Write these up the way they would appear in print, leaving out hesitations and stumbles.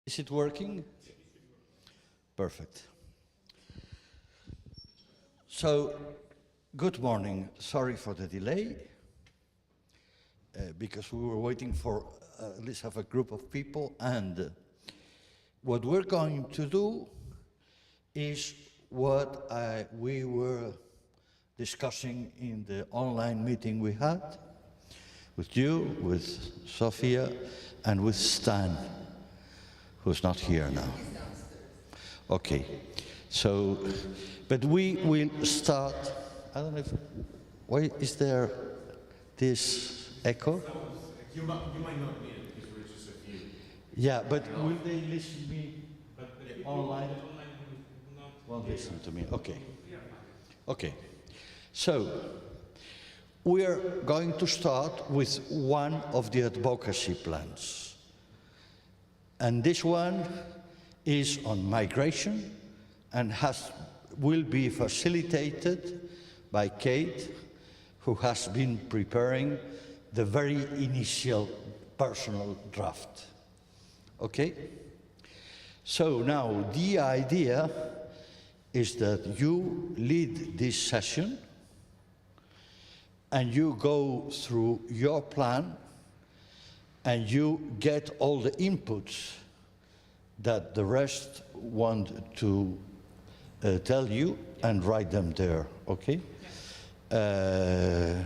Is it working? Perfect. So, good morning. Sorry for the delay, because we were waiting for at least have a group of people, and what we're going to do is what we were discussing in the online meeting we had with you, with Sophia, and with Stan, who's not here now. Okay, so, but we will start, I don't know if, why is there this echo? You might not need it because we're just a few. Yeah, but will they listen to me online? Won't listen to me, okay. Okay, so we are going to start with one of the advocacy plans. And this one is on migration and will be facilitated by Kate, who has been preparing the very initial personal draft. Okay? So now the idea is that you lead this session and you go through your plan and you get all the inputs that the rest want to tell you and write them there, okay? I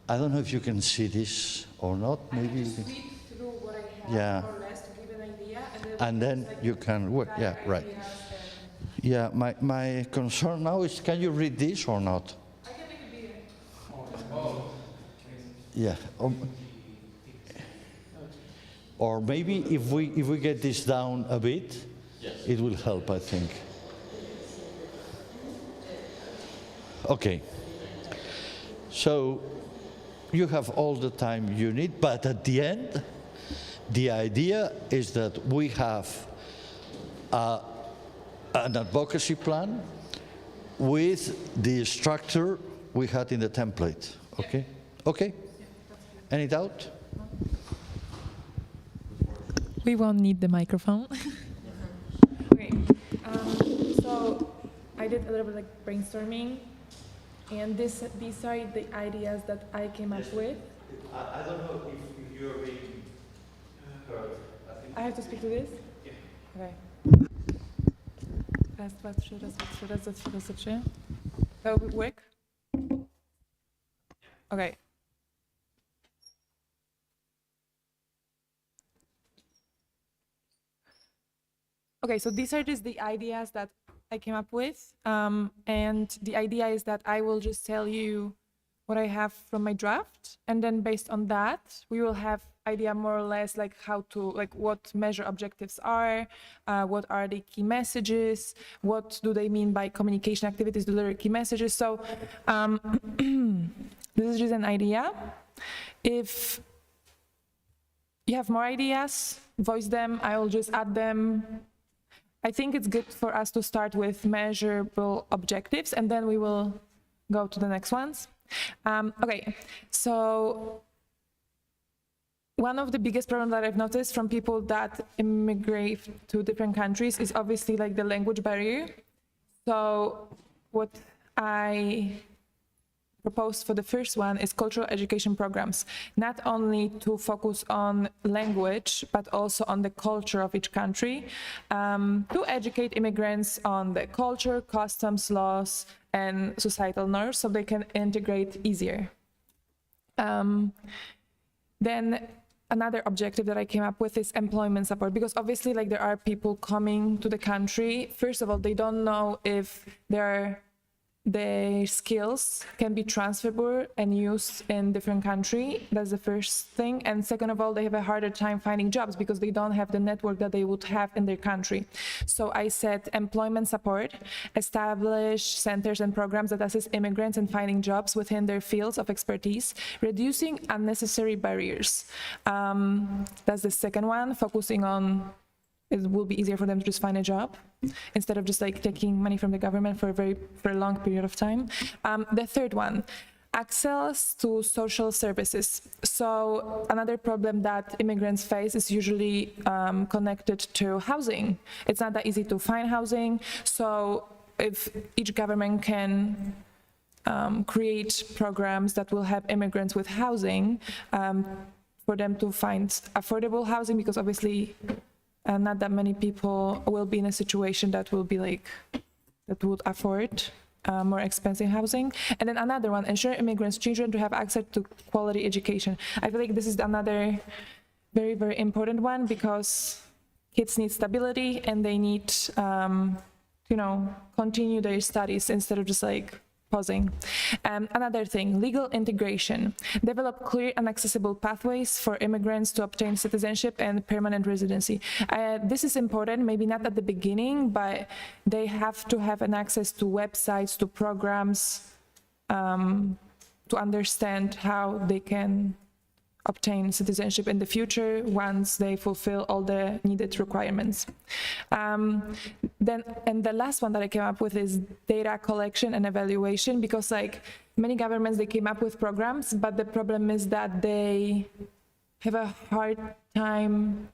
don't know if you can see this or not. Maybe you can read through what I have, more or less, to give an idea. And then you can work, yeah, right. Yeah, my concern now is, can you read this or not? I can make it bigger. Yeah. Or maybe if we get this down a bit, yes, it will help, I think. Okay. So you have all the time you need, but at the end, the idea is that we have an advocacy plan with the structure we had in the template. Okay? Okay? Any doubt? We won't need the microphone. Okay. So I did a little bit like brainstorming, and these are the ideas that I came up with. I don't know if you're being heard. I have to speak to this? Yeah. Okay. Raz, dwa, trzy, raz, dwa, trzy, raz, dwa, trzy, raz, dwa, trzy. That will work? Okay. Okay, so these are just the ideas that I came up with. And the idea is that I will just tell you what I have from my draft. And then based on that, we will have idea more or less like how to, like what measure objectives are, what are the key messages, what do they mean by communication activities, deliver key messages. So this is just an idea. If you have more ideas, voice them, I will just add them. I think it's good for us to start with measurable objectives, and then we will go to the next ones. Okay, so one of the biggest problems that I've noticed from people that immigrate to different countries is obviously like the language barrier. So what I proposed for the first one is cultural education programs, not only to focus on language, but also on the culture of each country, to educate immigrants on the culture, customs, laws, and societal norms so they can integrate easier. Then another objective that I came up with is employment support, because obviously like there are people coming to the country. First of all, they don't know if their skills can be transferable and used in different countries. That's the first thing. And second of all, they have a harder time finding jobs because they don't have the network that they would have in their country. So I said employment support, establish centers and programs that assist immigrants in finding jobs within their fields of expertise, reducing unnecessary barriers. That's the second one, focusing on it will be easier for them to just find a job instead of just like taking money from the government for a long period of time. The third one, access to social services. So another problem that immigrants face is usually connected to housing. It's not that easy to find housing. So if each government can create programs that will help immigrants with housing, for them to find affordable housing, because obviously not that many people will be in a situation that will be like, that would afford more expensive housing. And then another one, ensure immigrants' children to have access to quality education. I feel like this is another very, very important one, because kids need stability and they need, you know, continue their studies instead of just like pausing. Another thing, legal integration. Develop clear and accessible pathways for immigrants to obtain citizenship and permanent residency. This is important, maybe not at the beginning, but they have to have an access to websites, to programs, to understand how they can obtain citizenship in the future once they fulfill all the needed requirements. Then, and the last one that I came up with is data collection and evaluation, because like many governments, they came up with programs, but the problem is that they have a hard time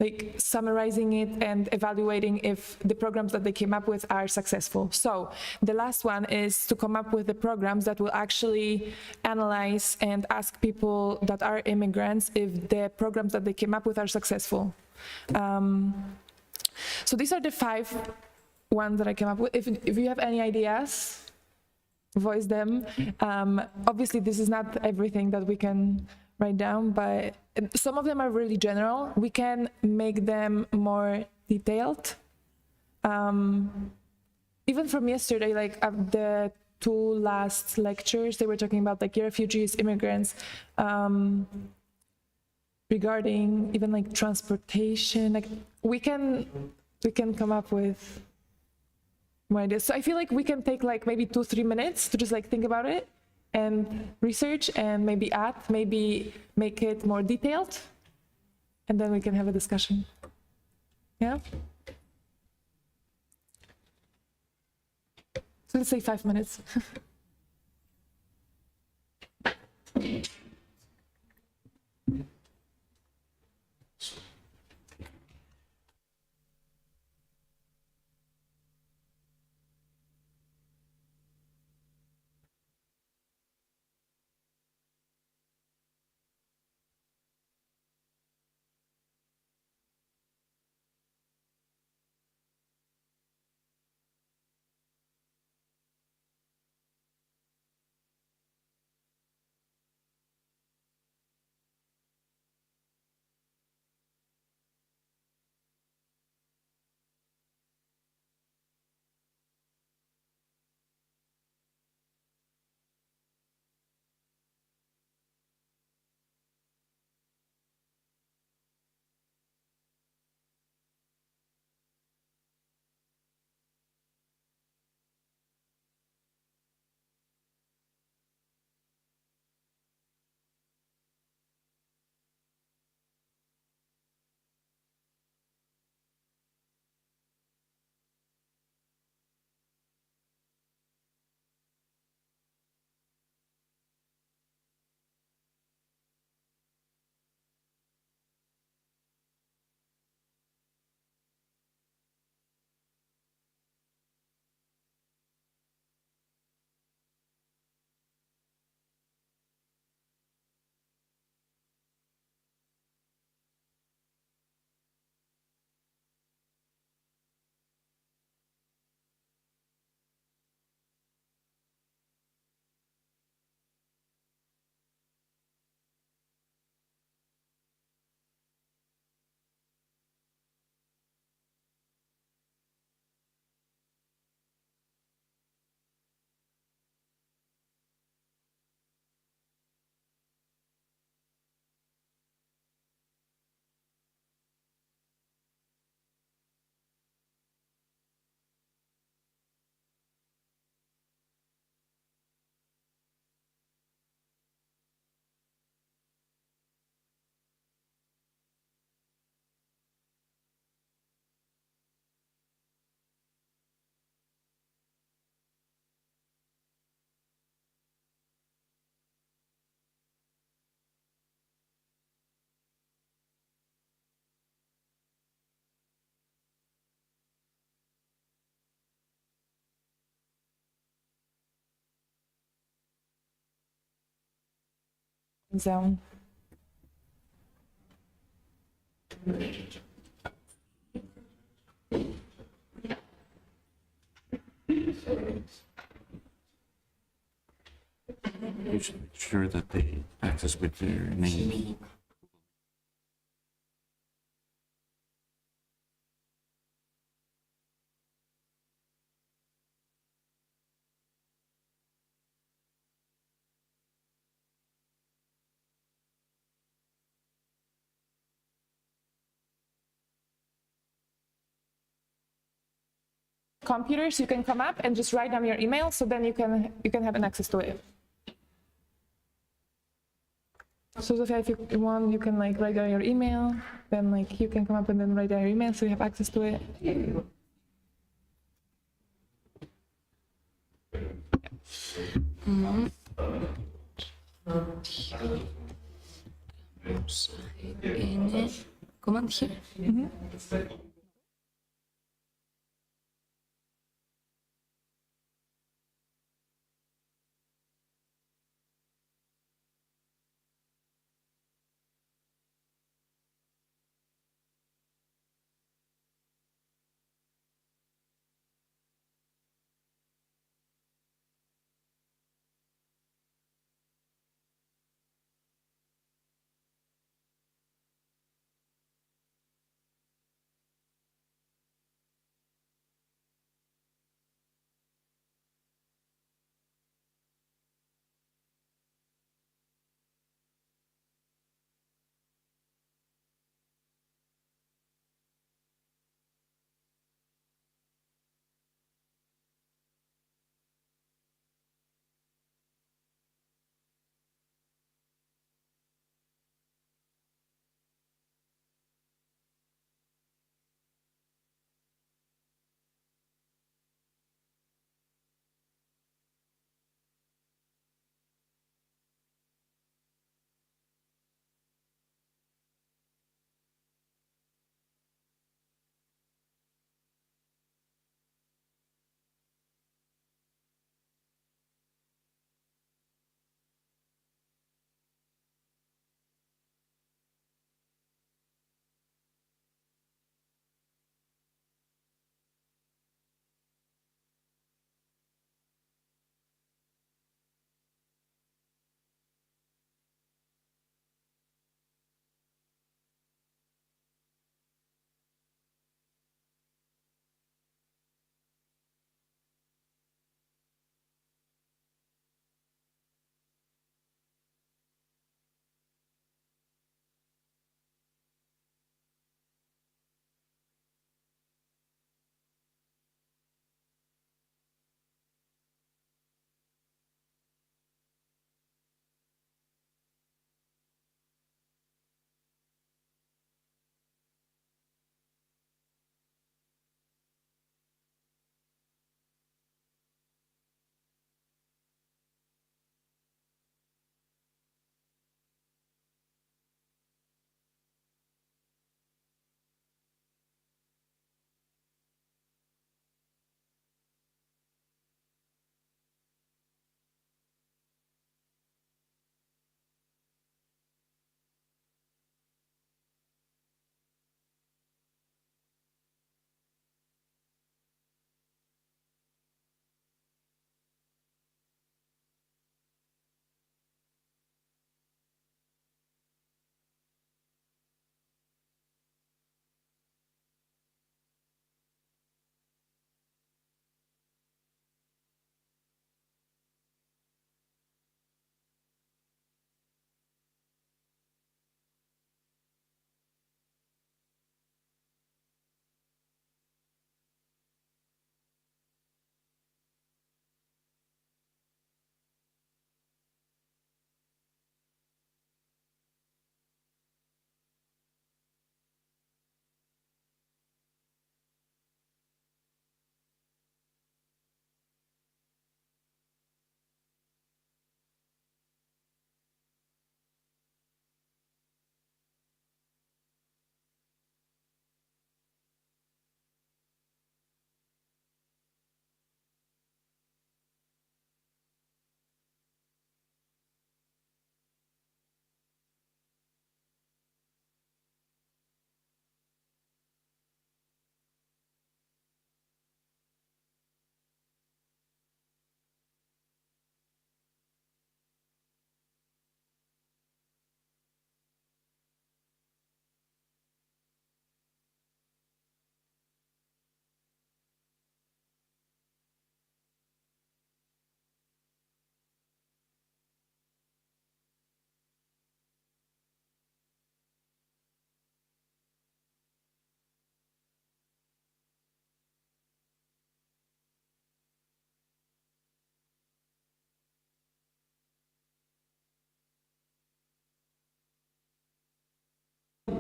like summarizing it and evaluating if the programs that they came up with are successful. So the last one is to come up with the programs that will actually analyze and ask people that are immigrants if the programs that they came up with are successful. So these are the 5 ones that I came up with. If you have any ideas, voice them. Obviously, this is not everything that we can write down, but some of them are really general. We can make them more detailed. Even from yesterday, like the 2 last lectures, they were talking about like refugees, immigrants, regarding even like transportation. Like we can come up with more ideas. So I feel like we can take like maybe 2-3 minutes to just like think about it and research and maybe add, maybe make it more detailed, and then we can have a discussion. Yeah? So let's say 5 minutes. zone. You should make sure that they access with their name. Computers, you can come up and just write down your email, so then you can have an access to it. So Zofia, if you want, you can like write down your email, then like you can come up and then write down your email, so you have access to it. Είναι command here.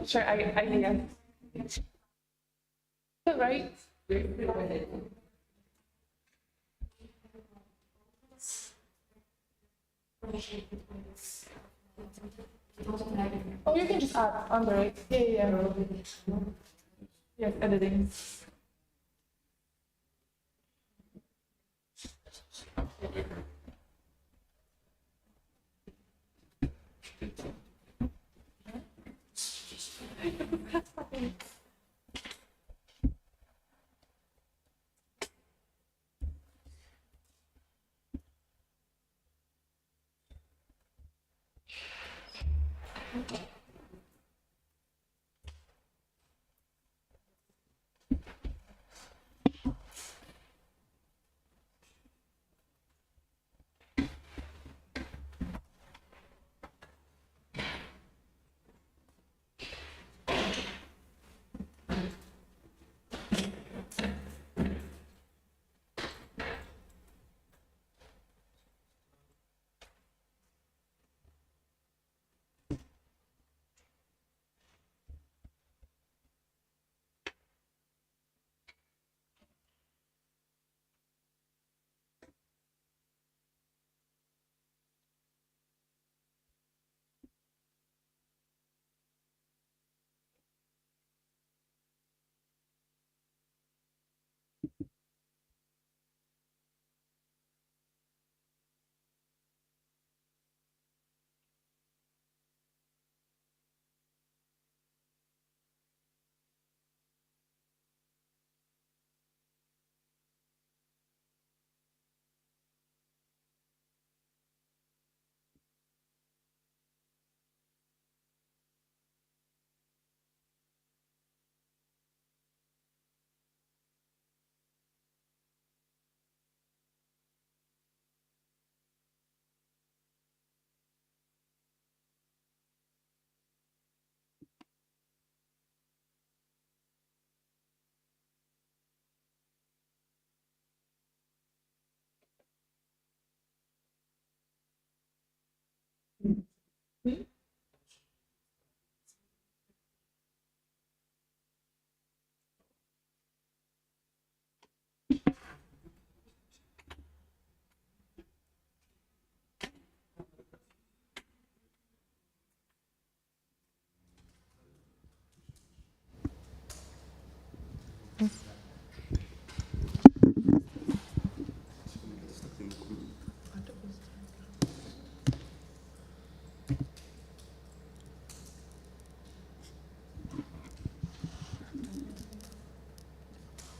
share ideas. All right. Oh, you can just add under it. Yeah. Yes, editing.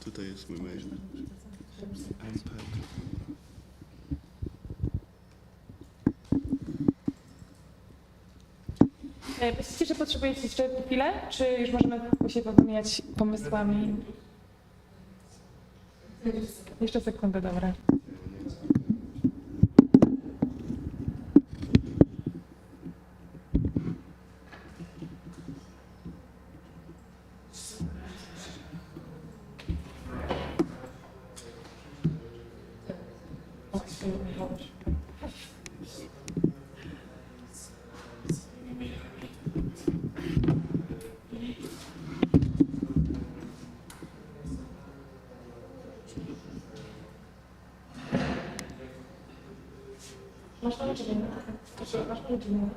Tutaj jest mój mail. iPad. Myślicie, że potrzebujecie jeszcze chwilę, czy już możemy się powymieniać pomysłami? Jeszcze sekundę, dobra. Masz na udzielenie? Masz na udzielenie?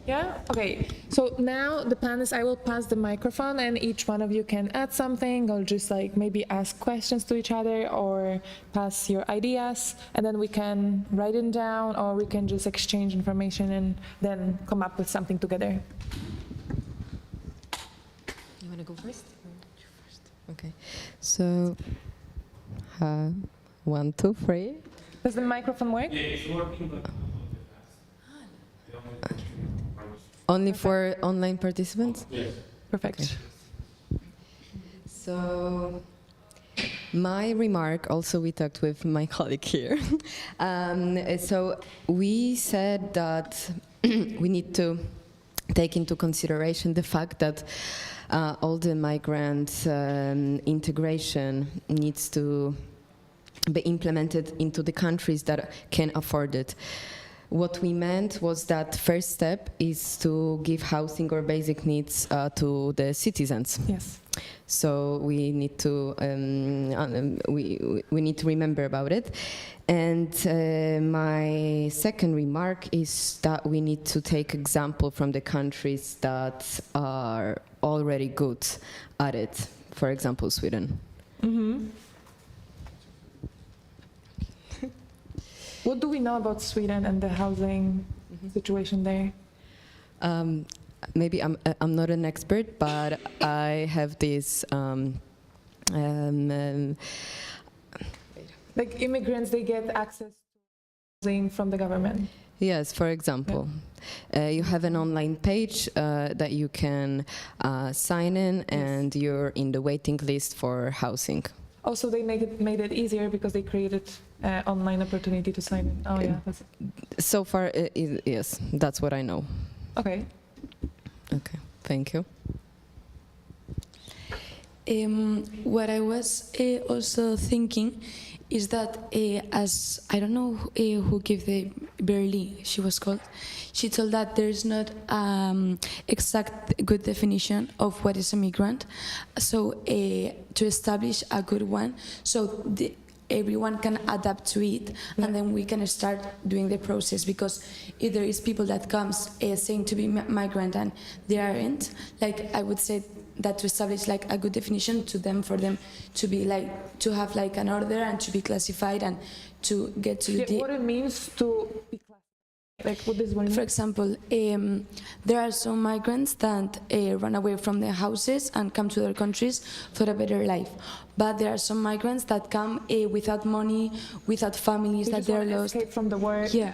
Yeah? Okay. So now the plan is I will pass the microphone and each one of you can add something or just like maybe ask questions to each other or pass your ideas and then we can write it down or we can just exchange information and then come up with something together. You want to go first? You first. Okay. So, 1, 2, 3. Does the microphone work? Yeah, it's working, but Only for online participants? yes. Perfect. So, my remark, also we talked with my colleague here. So we said that we need to take into consideration the fact that all the migrant integration needs to be implemented into the countries that can afford it. What we meant was that first step is to give housing or basic needs to the citizens. Yes. So we need to we need to remember about it. And my second remark is that we need to take example from the countries that are already good at it. For example, Sweden. Mm-hmm. What do we know about Sweden and the housing situation there? Maybe I'm not an expert, but I have this. Like immigrants, they get access to housing from the government. Yes, for example, you have an online page that you can sign in, and you're in the waiting list for housing. Also, they made it easier because they created online opportunity to sign in. Oh yeah, that's So far, yes, that's what I know. okay. Okay, thank you. What I was also thinking is that as I don't know who gave the Berly she was called, she told that there's not exact good definition of what is a migrant. So to establish a good one, so everyone can adapt to it, and then we can start doing the process. Because if there is people that comes saying to be migrant and they aren't, like I would say that to establish like a good definition to them, for them to be like to have like an order and to be classified and to get to Yeah, the what it means to be classified. Like what is one? For example, there are some migrants that run away from their houses and come to their countries for a better life. But there are some migrants that come without money, without families, that they're lost. Escape from the work. Yeah.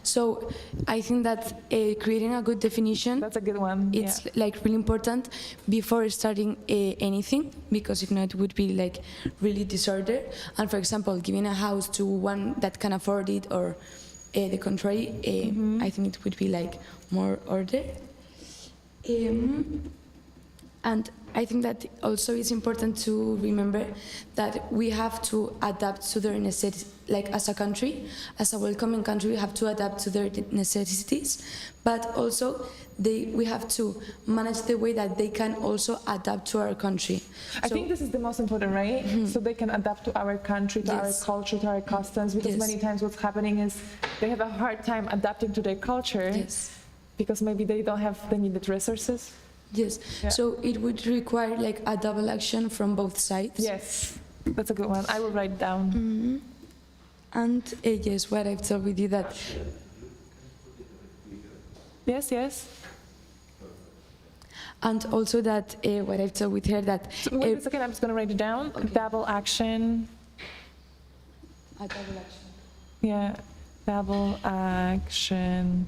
So I think that creating a good definition, That's a good one. it's like really important before starting anything, because if not, it would be like really disorder. And for example, giving a house to one that can afford it, or the contrary, I think it would be like more order. And I think that also it's important to remember that we have to adapt to their necessities, like as a country, as a welcoming country, we have to adapt to their necessities, but also we have to manage the way that they can also adapt to our country. I think this is the most important, right? So they can adapt to our country, to our Yes. culture, to our customs, because Yes. many times what's happening is they have a hard time adapting to their culture Yes. because maybe they don't have the needed resources. Yes. Yeah. So it would require like a double action from both sides. Yes, that's a good one. I will write it down. And yes, what I've told with you that Yes, yes. and also that what I've told with her that So wait a second, I'm just going to write it down. Okay. Double action. a double action. Yeah, double action.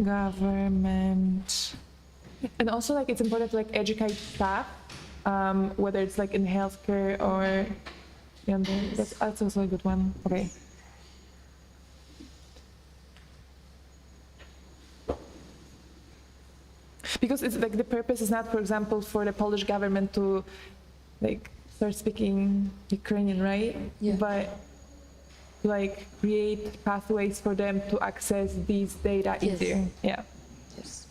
Government. And also, like, it's important to like educate staff, whether it's like in healthcare or, you know, that's also a good one. Okay. Because it's like the purpose is not, for example, for the Polish government to like start speaking Ukrainian, right? Yeah. But like create pathways for them to access these data Yes. easier. Yeah. Yes.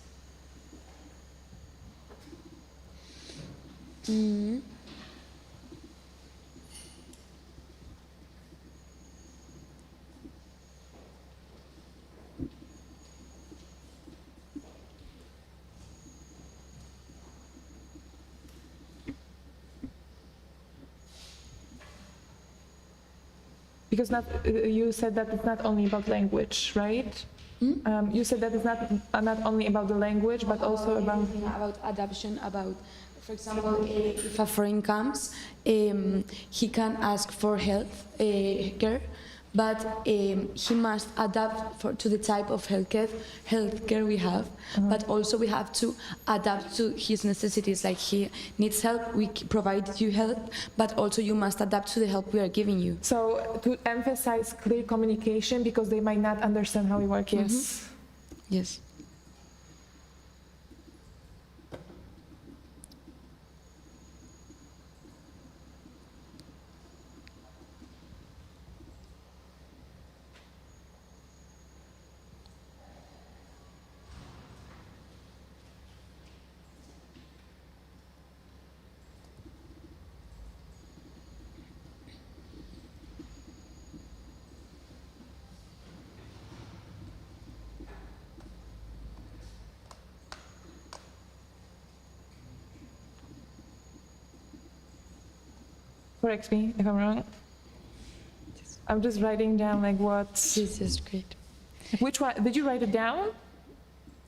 Because you said that it's not only about language, right? You said that it's not only about the language, but also about. Everything about adoption, about, for example, if a foreign comes, he can ask for health care, but he must adapt to the type of healthcare we have. But also we have to adapt to his necessities. Like he needs help, we provide you help, but also you must adapt to the help we are giving you. So to emphasize clear communication because they might not understand how we work. Yes. Yes. Correct me if I'm wrong. I'm just writing down like what. This is great. Which one did you write it down?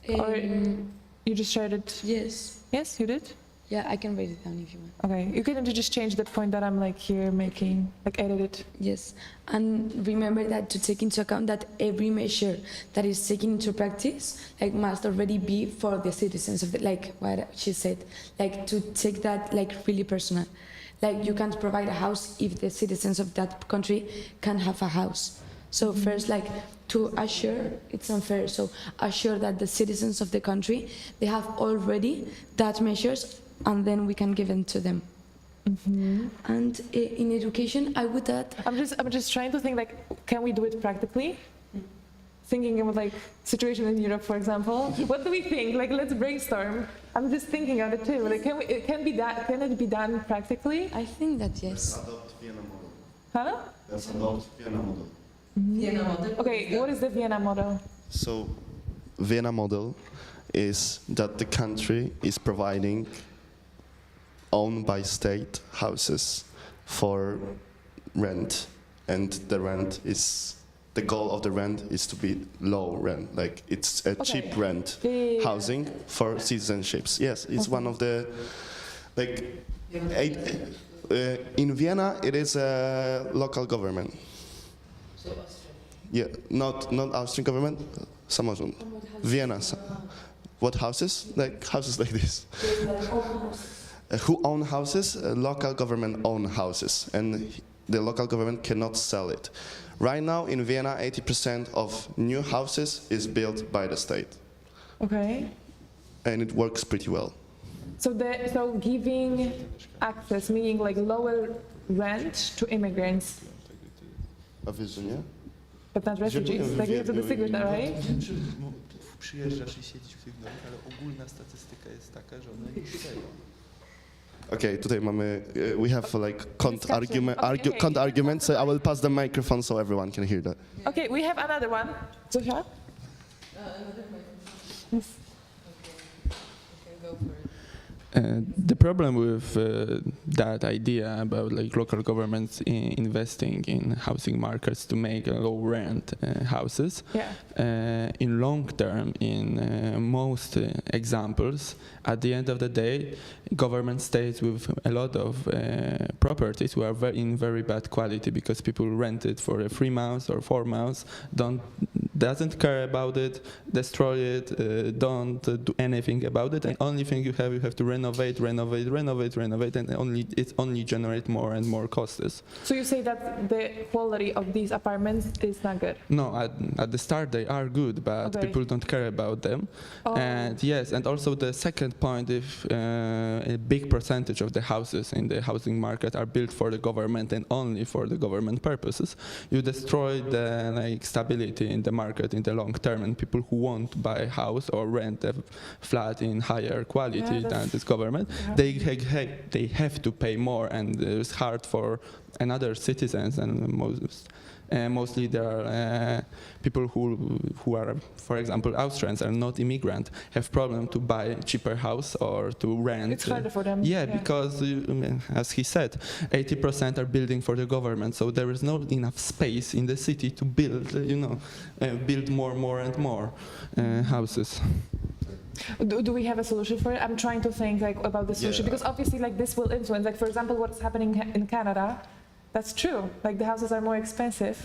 Or Um, you just shared it? yes. Yes, you did. Yeah, I can write it down if you want. Okay, you can just change the point that I'm like here making, like edit it. Yes, and remember that to take into account that every measure that is taken into practice, like, must already be for the citizens of the, like what she said, like to take that like really personal. Like you can't provide a house if the citizens of that country can have a house. So first, like to assure, it's unfair. So assure that the citizens of the country they have already that measures, and then we can give them to them. And in education, I would add. I'm just trying to think like, can we do it practically? Thinking about like situation in Europe, for example. What do we think? Like, let's brainstorm. I'm just thinking of it too. Like, can it be done practically? I think that yes. Adopt Vienna model. Huh? Let's adopt Vienna model. Okay, what is the Vienna model? So, Vienna model is that the country is providing owned by state houses for rent, and the goal of the rent is to be low rent, like it's a cheap rent Yeah. housing for citizenships. Yes, it's one of the like in Vienna it is a local government. Yeah, not Austrian government. Some Vienna. What houses? Like houses like this. Who own houses? Local government own houses, and the local government cannot sell it. Right now in Vienna, 80% of new houses is built by the state, Okay. and it works pretty well. So giving access, meaning like lower rent to immigrants, A wiesz, nie? but not refugees. Like we have to distinguish that, right? Wiem, że przyjeżdżasz i siedzisz w tych domach, ale ogólna statystyka jest taka, że one nie przyjdą. Okay, tutaj mamy, we have like Okay. counter-argument, so I will pass the microphone so everyone can hear that. Okay, we have another one. Zofia? The problem with that idea about like local governments investing in housing markets to make low rent houses, Yeah. in long term, in most examples, at the end of the day, government stays with a lot of properties who are in very bad quality because people rent it for 3 months or 4 months, doesn't care about it, destroy it, don't do anything about it, and only thing you have to renovate, and it only generate more and more costs. So you say that the quality of these apartments is not good? No, at the start they are good, but Okay. people don't care about them. Oh. And yes, and also the second point, if a big percentage of the houses in the housing market are built for the government and only for the government purposes, you destroy the stability in the market in the long term, and people who won't buy a house or rent a flat in higher quality Yeah, than that's- this government, they have to pay more, and it's hard for another citizens, and mostly there are people who are, for example, Austrians, are not immigrant, have problem to buy a cheaper house or to rent. It's harder for them. Yeah, because as he said, 80% are building for the government, so there is not enough space in the city to build, build more and more houses. Do we have a solution for it? I'm trying to think like about the solution, Yeah. because obviously like this will influence, like for example, what's happening in Canada. That's true. Like the houses are more expensive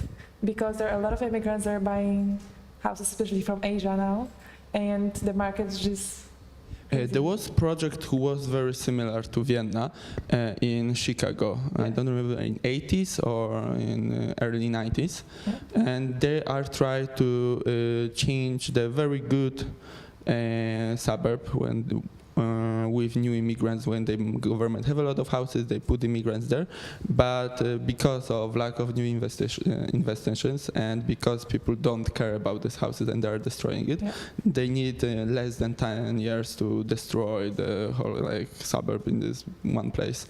because there are a lot of immigrants that are buying houses, especially from Asia now, and the market's just. There was a project who was very similar to Vienna in Chicago. I don't remember, in 80s or in early 90s. And they are trying to change the very good suburb with new immigrants. When the government have a lot of houses, they put immigrants there. But because of lack of new investitions and because people don't care about these houses and they are destroying it, they need less than 10 years to destroy the whole suburb in this one place.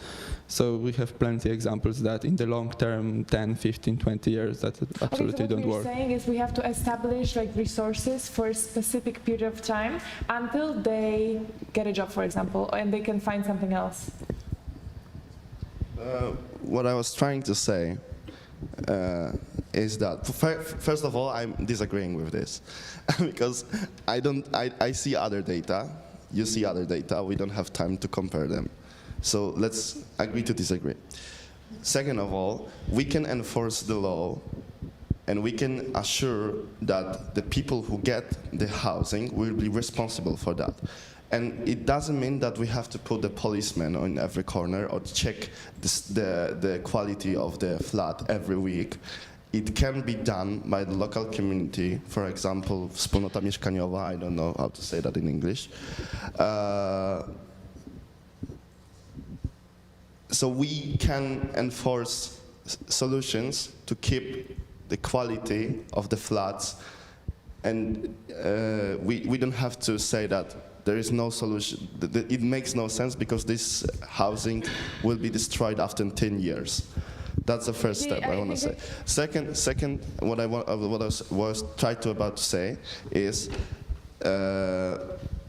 So we have plenty examples that in the long term, 10, 15, 20 years, that absolutely don't What work. you're saying is we have to establish resources for a specific period of time until they get a job, for example, and they can find something else. What I was trying to say is that first of all, I'm disagreeing with this because I see other data. You see other data. We don't have time to compare them. So let's agree to disagree. Second of all, we can enforce the law and we can assure that the people who get the housing will be responsible for that. And it doesn't mean that we have to put a policeman on every corner or check the quality of the flat every week. It can be done by the local community, for example, wspólnota mieszkaniowa, I don't know how to say that in English. So we can enforce solutions to keep the quality of the flats, and we don't have to say that there is no solution. It makes no sense because this housing will be destroyed after 10 years. That's the first step I want to say. Second, what I was trying to say is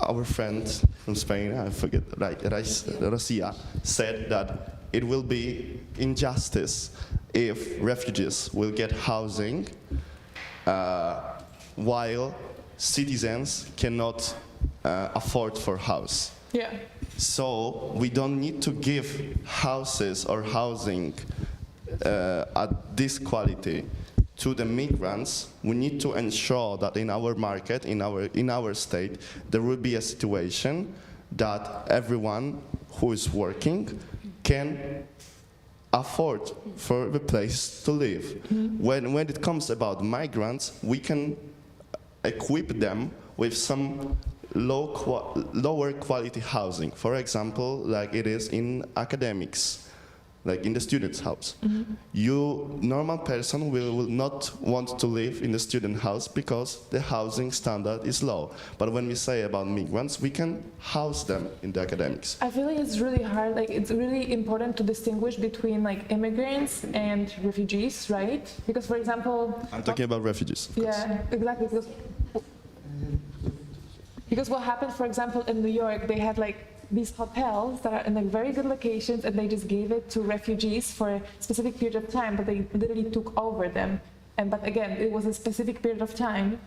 our friend from Spain, I forget, right, Rosia, said that it will be injustice if refugees will get housing while citizens cannot afford for house. Yeah. So we don't need to give houses or housing at this quality to the migrants. We need to ensure that in our market, in our state, there will be a situation that everyone who is working can afford for the place to live. When it comes about migrants, we can equip them with some lower quality housing. For example, like it is in academics, like in the student's house. You, normal person, will not want to live in the student house because the housing standard is low. But when we say about migrants, we can house them in the academics. I feel like it's really hard, like it's really important to distinguish between like immigrants and refugees, right? Because for example... I'm talking about refugees, of course. Yeah, exactly. Because what happened, for example, in New York, they had like these hotels that are in like very good locations, and they just gave it to refugees for a specific period of time, but they literally took over them. But again, it was a specific period of time.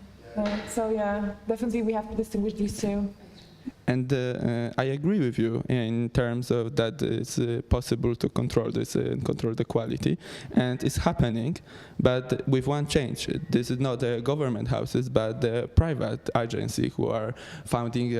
So yeah, definitely we have to distinguish these two. And I agree with you in terms of that it's possible to control this and control the quality, and it's happening, but with one change. This is not the government houses, but the private agency who are founding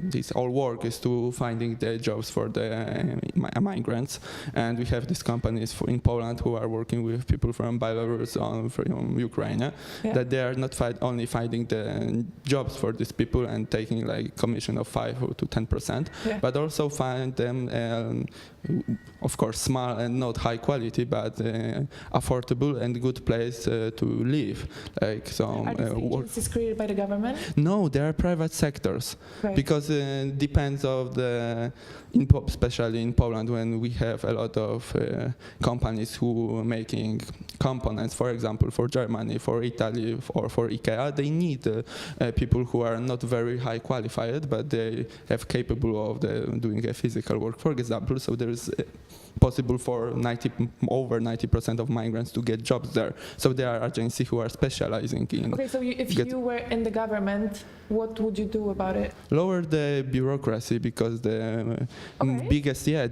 this all work is to finding the jobs for the migrants. And we have these companies in Poland who are working with people from Belarus or from Ukraine, that they are not only finding the jobs for these people and taking like commission of 5 to 10%, but also find them, of course, small and not high quality, but affordable and good place to live. Like some Are these agencies created by the government? No, they are private sectors, because it depends of the, especially in Poland, when we have a lot of companies who are making components, for example, for Germany, for Italy, or for IKEA, they need people who are not very high qualified, but they have capable of doing a physical work, for example. So there is possible for over 90% of migrants to get jobs there. So there are agencies who are specializing in. Okay, so if you were in the government, what would you do about it? Lower the bureaucracy, because the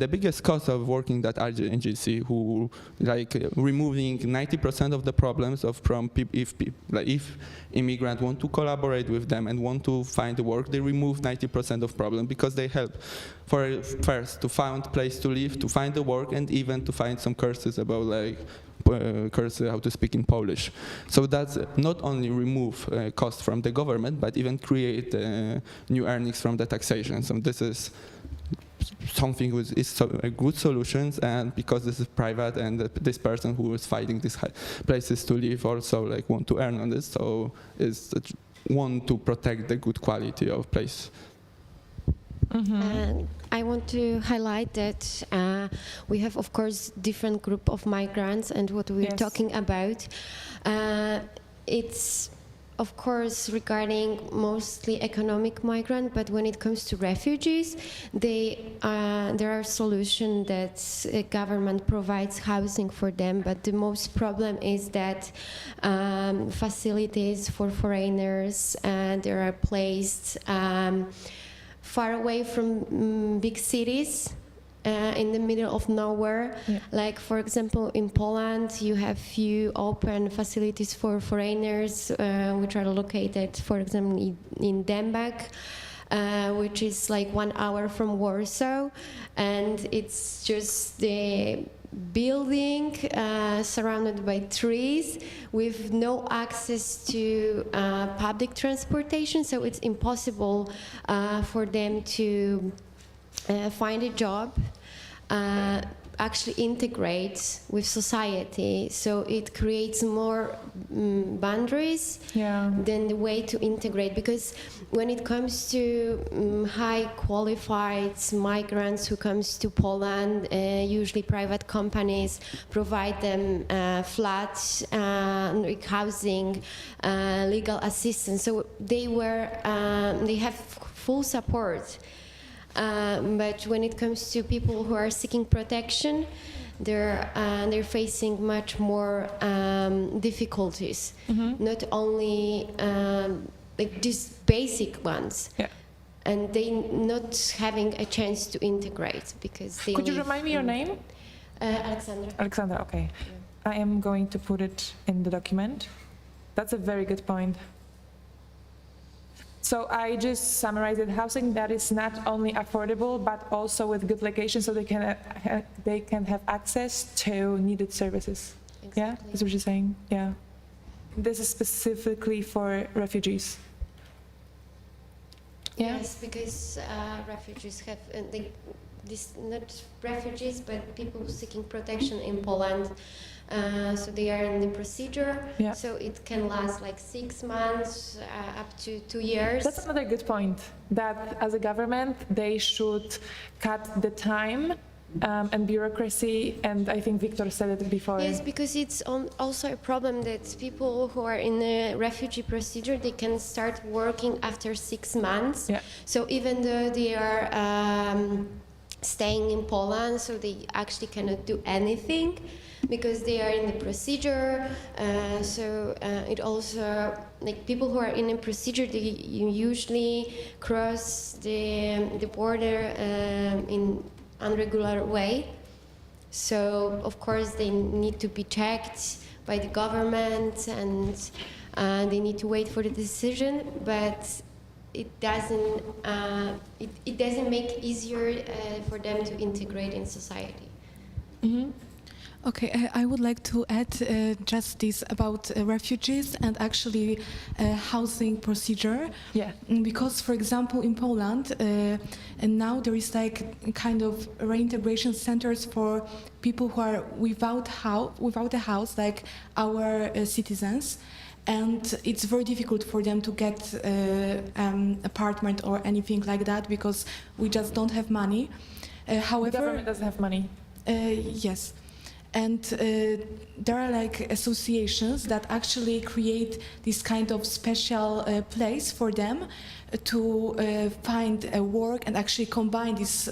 biggest cost of working that agency, who like removing 90% of the problems from if immigrants want to collaborate with them and want to find work, they remove 90% of problem, because they help first to find place to live, to find the work, and even to find some courses about like how to speak in Polish. So that's not only remove cost from the government, but even create new earnings from the taxation. So this is something which is a good solutions, and because this is private, and this person who is finding these places to live also like want to earn on this, so is want to protect the good quality of place. And I want to highlight that we have, of course, different group of migrants, and what we're talking about, it's of course regarding mostly economic migrant, but when it comes to refugees, there are solutions that government provides housing for them, but the most problem is that facilities for foreigners they are placed far away from big cities, in the middle of nowhere. Like, for example, in Poland, you have few open facilities for foreigners, which are located, for example, in Dębek, which is like 1 hour from Warsaw, and it's just the building surrounded by trees with no access to public transportation, so it's impossible for them to find a job, actually integrate with society. So it creates more boundaries than the way to integrate, because when it comes to high qualified migrants who comes to Poland, usually private companies provide them flats, housing, legal assistance. So they have full support. But when it comes to people who are seeking protection, they're facing much more difficulties. Not only like these basic ones, and they not having a chance to integrate because they. Could you remind me your name? Alexandra. Alexandra. Okay, I am going to put it in the document. That's a very good point. So I just summarized it: housing that is not only affordable but also with good location, so they can have access to needed services. Exactly. Yeah, that's what you're saying. Yeah, this is specifically for refugees. Yeah. Yes, because refugees have not refugees, but people seeking protection in Poland. So they are in the procedure. Yeah. So it can last like 6 months, up to 2 years. That's another good point, that as a government, they should cut the time and bureaucracy, and I think Victor said it before. Yes, because it's also a problem that people who are in a refugee procedure, they can start working after 6 months. Yeah. So even though they are staying in Poland, so they actually cannot do anything because they are in the procedure. It also, like people who are in a procedure, they usually cross the border in unregular way. So of course they need to be checked by the government, and they need to wait for the decision, but it doesn't make easier for them to integrate in society. Mm-hmm. Okay, I would like to add just this about refugees and actually housing procedure. Yeah. Because, for example, in Poland, and now there is like kind of reintegration centers for people who are without a house, like our citizens. And it's very difficult for them to get apartment or anything like that because we just don't have money. However, The government doesn't have money. Yes. And there are like associations that actually create this kind of special place for them to find a work and actually combine these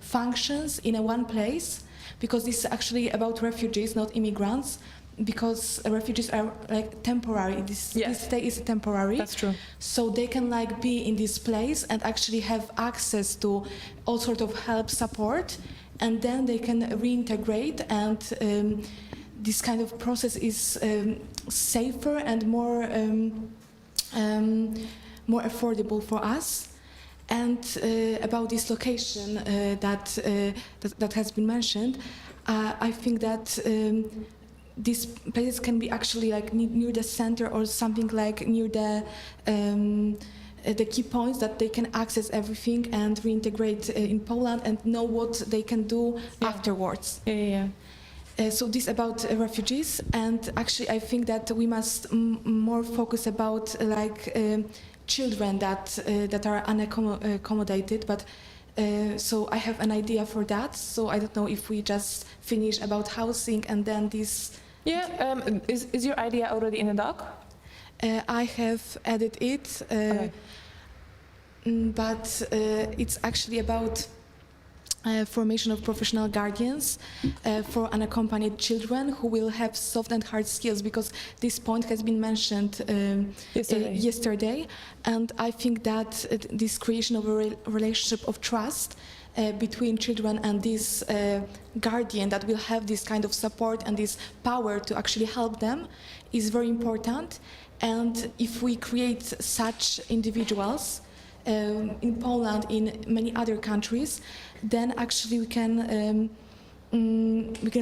functions in one place, because this is actually about refugees, not immigrants, because refugees are like temporary. This stay is temporary. That's true. So they can like be in this place and actually have access to all sort of help, support, and then they can reintegrate, and this kind of process is safer and more affordable for us. And about this location that has been mentioned, I think that these places can be actually like near the center or something like near the key points that they can access everything and reintegrate in Poland and know what they can do afterwards. So this about refugees, and actually I think that we must more focus about like children that are unaccommodated. But so I have an idea for that. So I don't know if we just finish about housing and then this. Yeah. Is your idea already in a doc? I have added it, but it's actually about formation of professional guardians for unaccompanied children who will have soft and hard skills, because this point has been mentioned yesterday. And I think that this creation of a relationship of trust between children and this guardian that will have this kind of support and this power to actually help them is very important. And if we create such individuals in Poland, in many other countries, then actually we can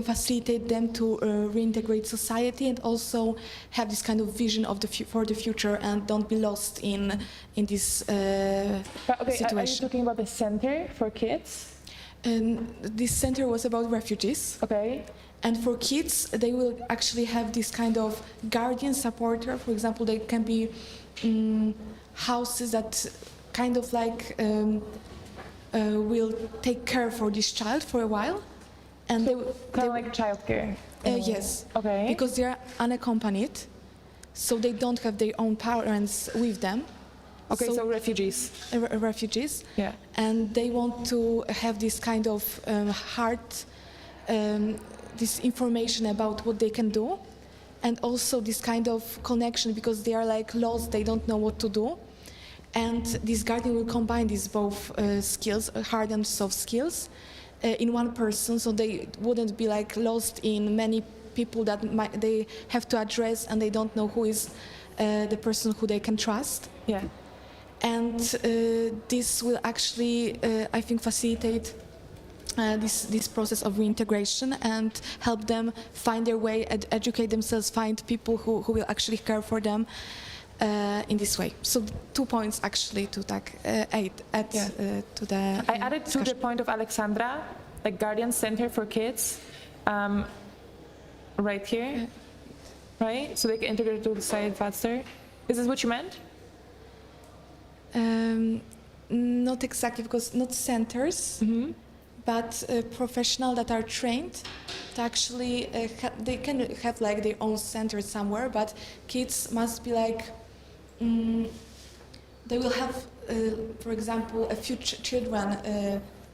facilitate them to reintegrate society and also have this kind of vision of for the future and don't be lost in this situation. Are you talking about the center for kids? This center was about refugees. Okay. And for kids, they will actually have this kind of guardian supporter. For example, they can be houses that kind of like will take care for this child for a while. And they kind of like childcare. Yes. Okay. Because they are unaccompanied, so they don't have their own parents with them. Okay, so refugees. Refugees. Yeah. And they want to have this kind of this information about what they can do, and also this kind of connection, because they are like lost, they don't know what to do. And this guardian will combine these both skills, hard and soft skills, in one person, so they wouldn't be like lost in many people that they have to address, and they don't know who is the person who they can trust. Yeah. And this will actually, I think, facilitate this process of reintegration and help them find their way, educate themselves, find people who will actually care for them. in this way. So 2 points actually to add to the. I added to the point of Alexandra, like Guardian Center for Kids, right here, right? So they can integrate to the site faster. Is this what you meant? Not exactly, because not centers, but professionals that are trained to actually, they can have like their own center somewhere, but kids must be like, they will have, for example, a few children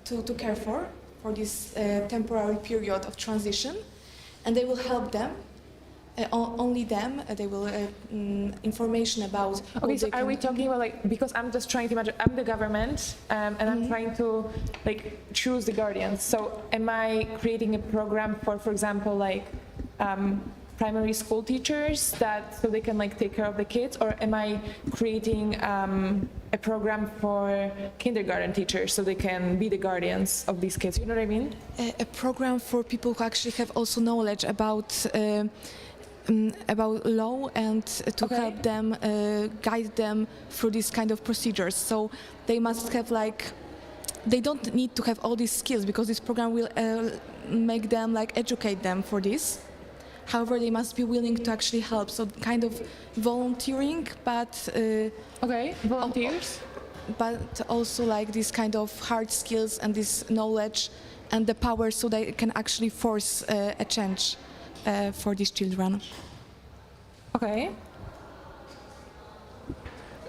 to care for this temporary period of transition, and they will help them. Only them, they will information about. Okay, so are we talking about like, because I'm just trying to imagine, I'm the government and I'm trying to like choose the guardians. So am I creating a program for example, like primary school teachers so they can like take care of the kids, or am I creating a program for kindergarten teachers so they can be the guardians of these kids? You know what I mean? A program for people who actually have also knowledge about law and to help them, guide them through these kind of procedures. So they must have like, they don't need to have all these skills because this program will make them like educate them for this. However, they must be willing to actually help. So kind of volunteering, but volunteers, but also like this kind of hard skills and this knowledge and the power, so they can actually force a change for these children. Okay.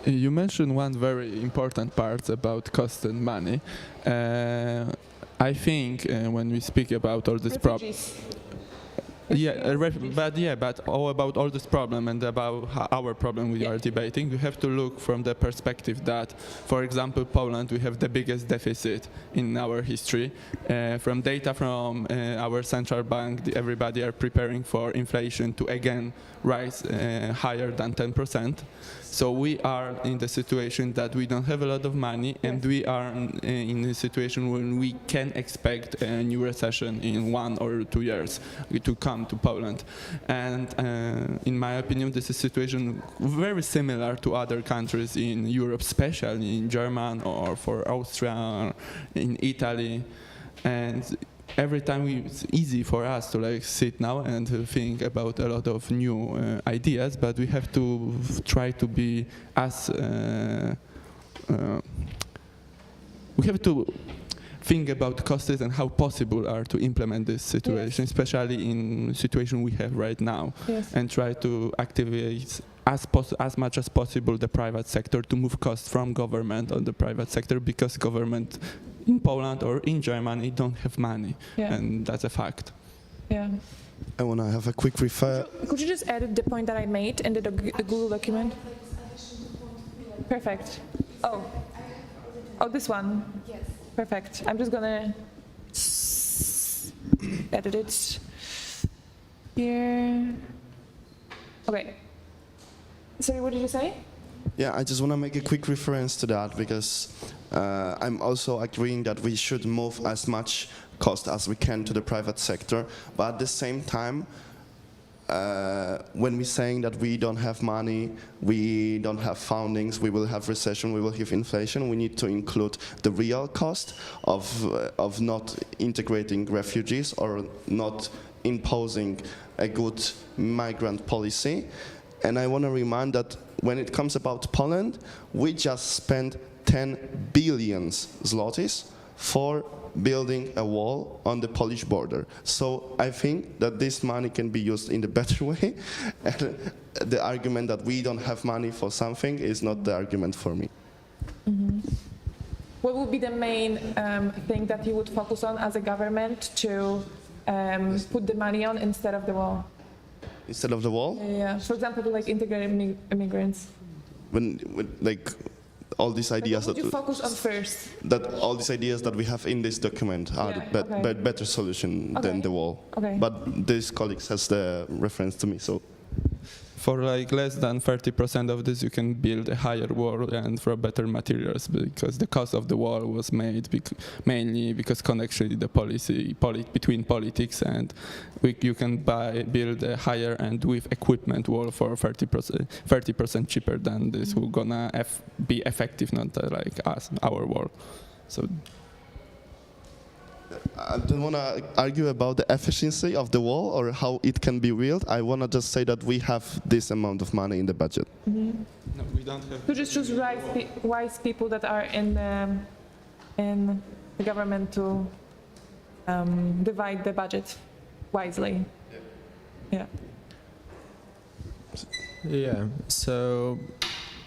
You mentioned one very important part about cost and money. I think when we speak about all this problems. But all about all this problem and about our problem we are debating, we have to look from the perspective that, for example, Poland, we have the biggest deficit in our history. From data from our central bank, everybody are preparing for inflation to again rise higher than 10%. So we are in the situation that we don't have a lot of money, and we are in a situation when we can expect a new recession in 1 or 2 years to come to Poland. And in my opinion, this is a situation very similar to other countries in Europe, especially in Germany or for Austria or in Italy. And every time it's easy for us to like sit now and think about a lot of new ideas, but we have to try to be as we have to think about costs and how possible are to implement this situation, especially in situation we have right now, and try to activate as much as possible the private sector to move costs from government on the private sector, because government in Poland or in Germany don't have money, and that's a fact. Yeah. I want to have a quick refer. Could you just edit the point that I made in the Google document? Perfect. Oh, this one. Yes. Perfect. I'm just gonna edit it here. Okay. Sorry, what did you say? Yeah, I just want to make a quick reference to that, because I'm also agreeing that we should move as much cost as we can to the private sector, but at the same time, when we're saying that we don't have money, we don't have foundings, we will have recession, we will have inflation, we need to include the real cost of not integrating refugees or not imposing a good migrant policy. And I want to remind that when it comes about Poland, we just spent 10 billion zlotys for building a wall on the Polish border. So I think that this money can be used in a better way. And the argument that we don't have money for something is not the argument for me. Mm-hmm. What would be the main thing that you would focus on as a government to put the money on instead of the wall? Instead of the wall? Yeah. For example, to like integrate immigrants. When like all these ideas what would you focus on first? That all these ideas that we have in this document are the better solution than the wall. Okay. But this colleague has the reference to me, so. for like less than 30% of this, you can build a higher wall and for better materials, because the cost of the wall was made mainly because connection the policy between politics, and you can build a higher and with equipment wall for 30% cheaper than this who gonna be effective, not like our wall. So. I don't want to argue about the efficiency of the wall or how it can be built. I want to just say that we have this amount of money in the budget. Mm-hmm. No, we don't have. To just choose wise people that are in the government to divide the budget wisely. Yeah. Yeah. So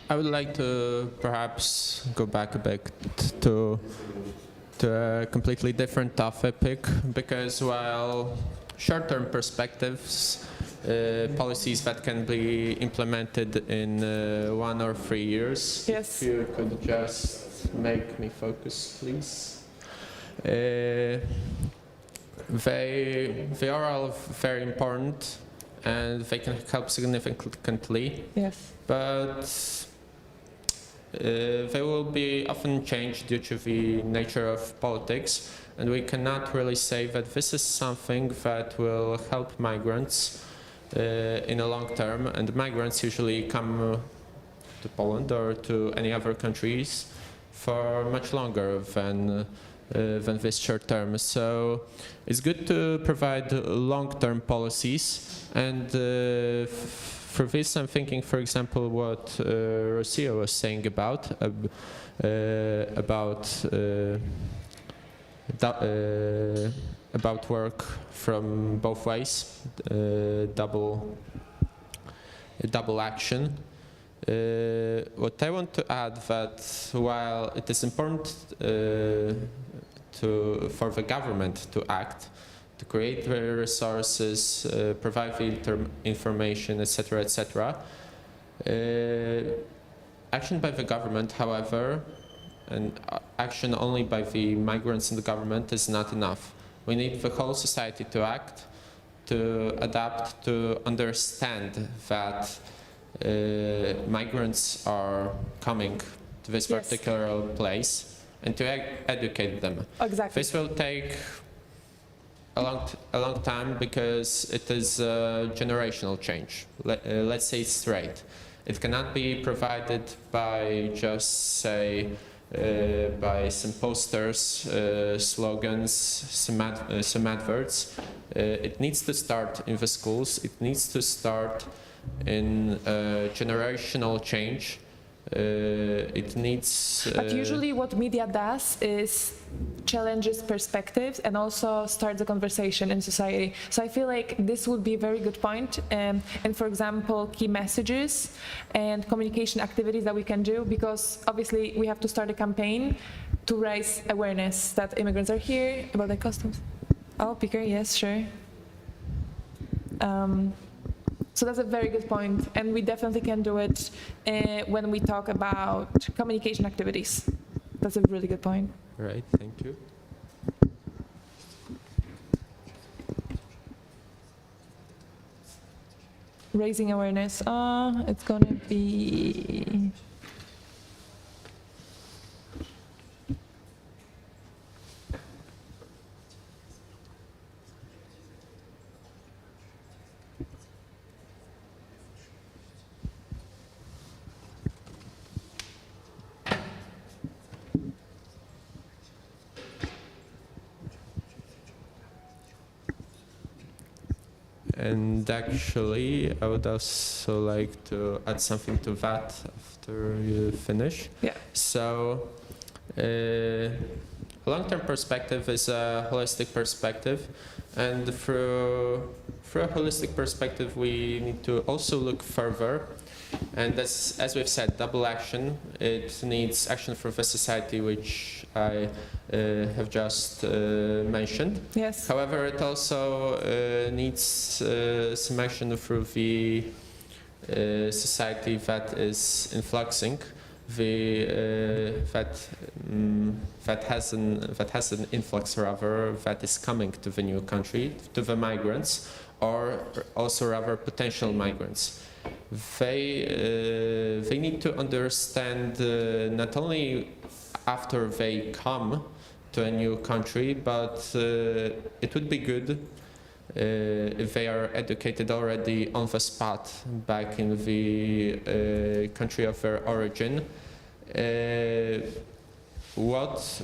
I would like to perhaps go back a bit to a completely different topic, because while short-term perspectives, policies that can be implemented in 1 or 3 years. Yes. If you could just make me focus, please. They are all very important and they can help significantly. Yes. But they will be often changed due to the nature of politics, and we cannot really say that this is something that will help migrants in the long term, and migrants usually come to Poland or to any other countries for much longer than this short term. So it's good to provide long-term policies, and for this, I'm thinking, for example, what Rocio was saying about work from both ways, double action. What I want to add that while it is important for the government to act, to create the resources, provide the information, etc., etc. Action by the government, however, and action only by the migrants in the government is not enough. We need the whole society to act, to adapt, to understand that migrants are coming to this particular place, and to educate them. Exactly. This will take a long time because it is a generational change. Let's say it straight. It cannot be provided by just say by some posters, slogans, some adverts. It needs to start in the schools. It needs to start in generational change. It needs. But usually, what media does is challenges perspectives and also starts a conversation in society. So I feel like this would be a very good point. And for example, key messages and communication activities that we can do, because obviously we have to start a campaign to raise awareness that immigrants are here, about their customs. Oh, Picker, yes, sure. So that's a very good point, and we definitely can do it when we talk about communication activities. That's a really good point. Right, thank you. Raising awareness. It's gonna be. And actually, I would also like to add something to that after you finish. Yeah. So, a long-term perspective is a holistic perspective, and through a holistic perspective, we need to also look further. And as we've said, double action. It needs action for the society, which I have just mentioned. Yes. However, it also needs some action through the society that is influxing, that has an influx rather that is coming to the new country, to the migrants, or also rather potential migrants. they need to understand not only after they come to a new country, but it would be good if they are educated already on the spot back in the country of their origin. What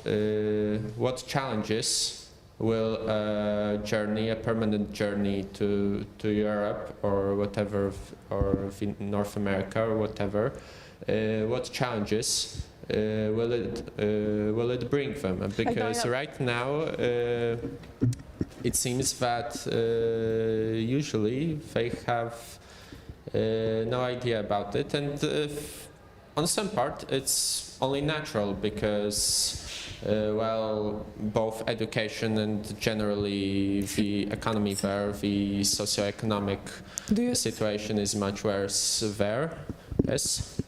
challenges will a permanent journey to Europe or whatever, or North America or whatever, what challenges will it bring them? Because right now it seems that usually they have no idea about it, and on some part it's only natural because well, both education and generally the economy there, the socioeconomic situation is much worse there. Yes.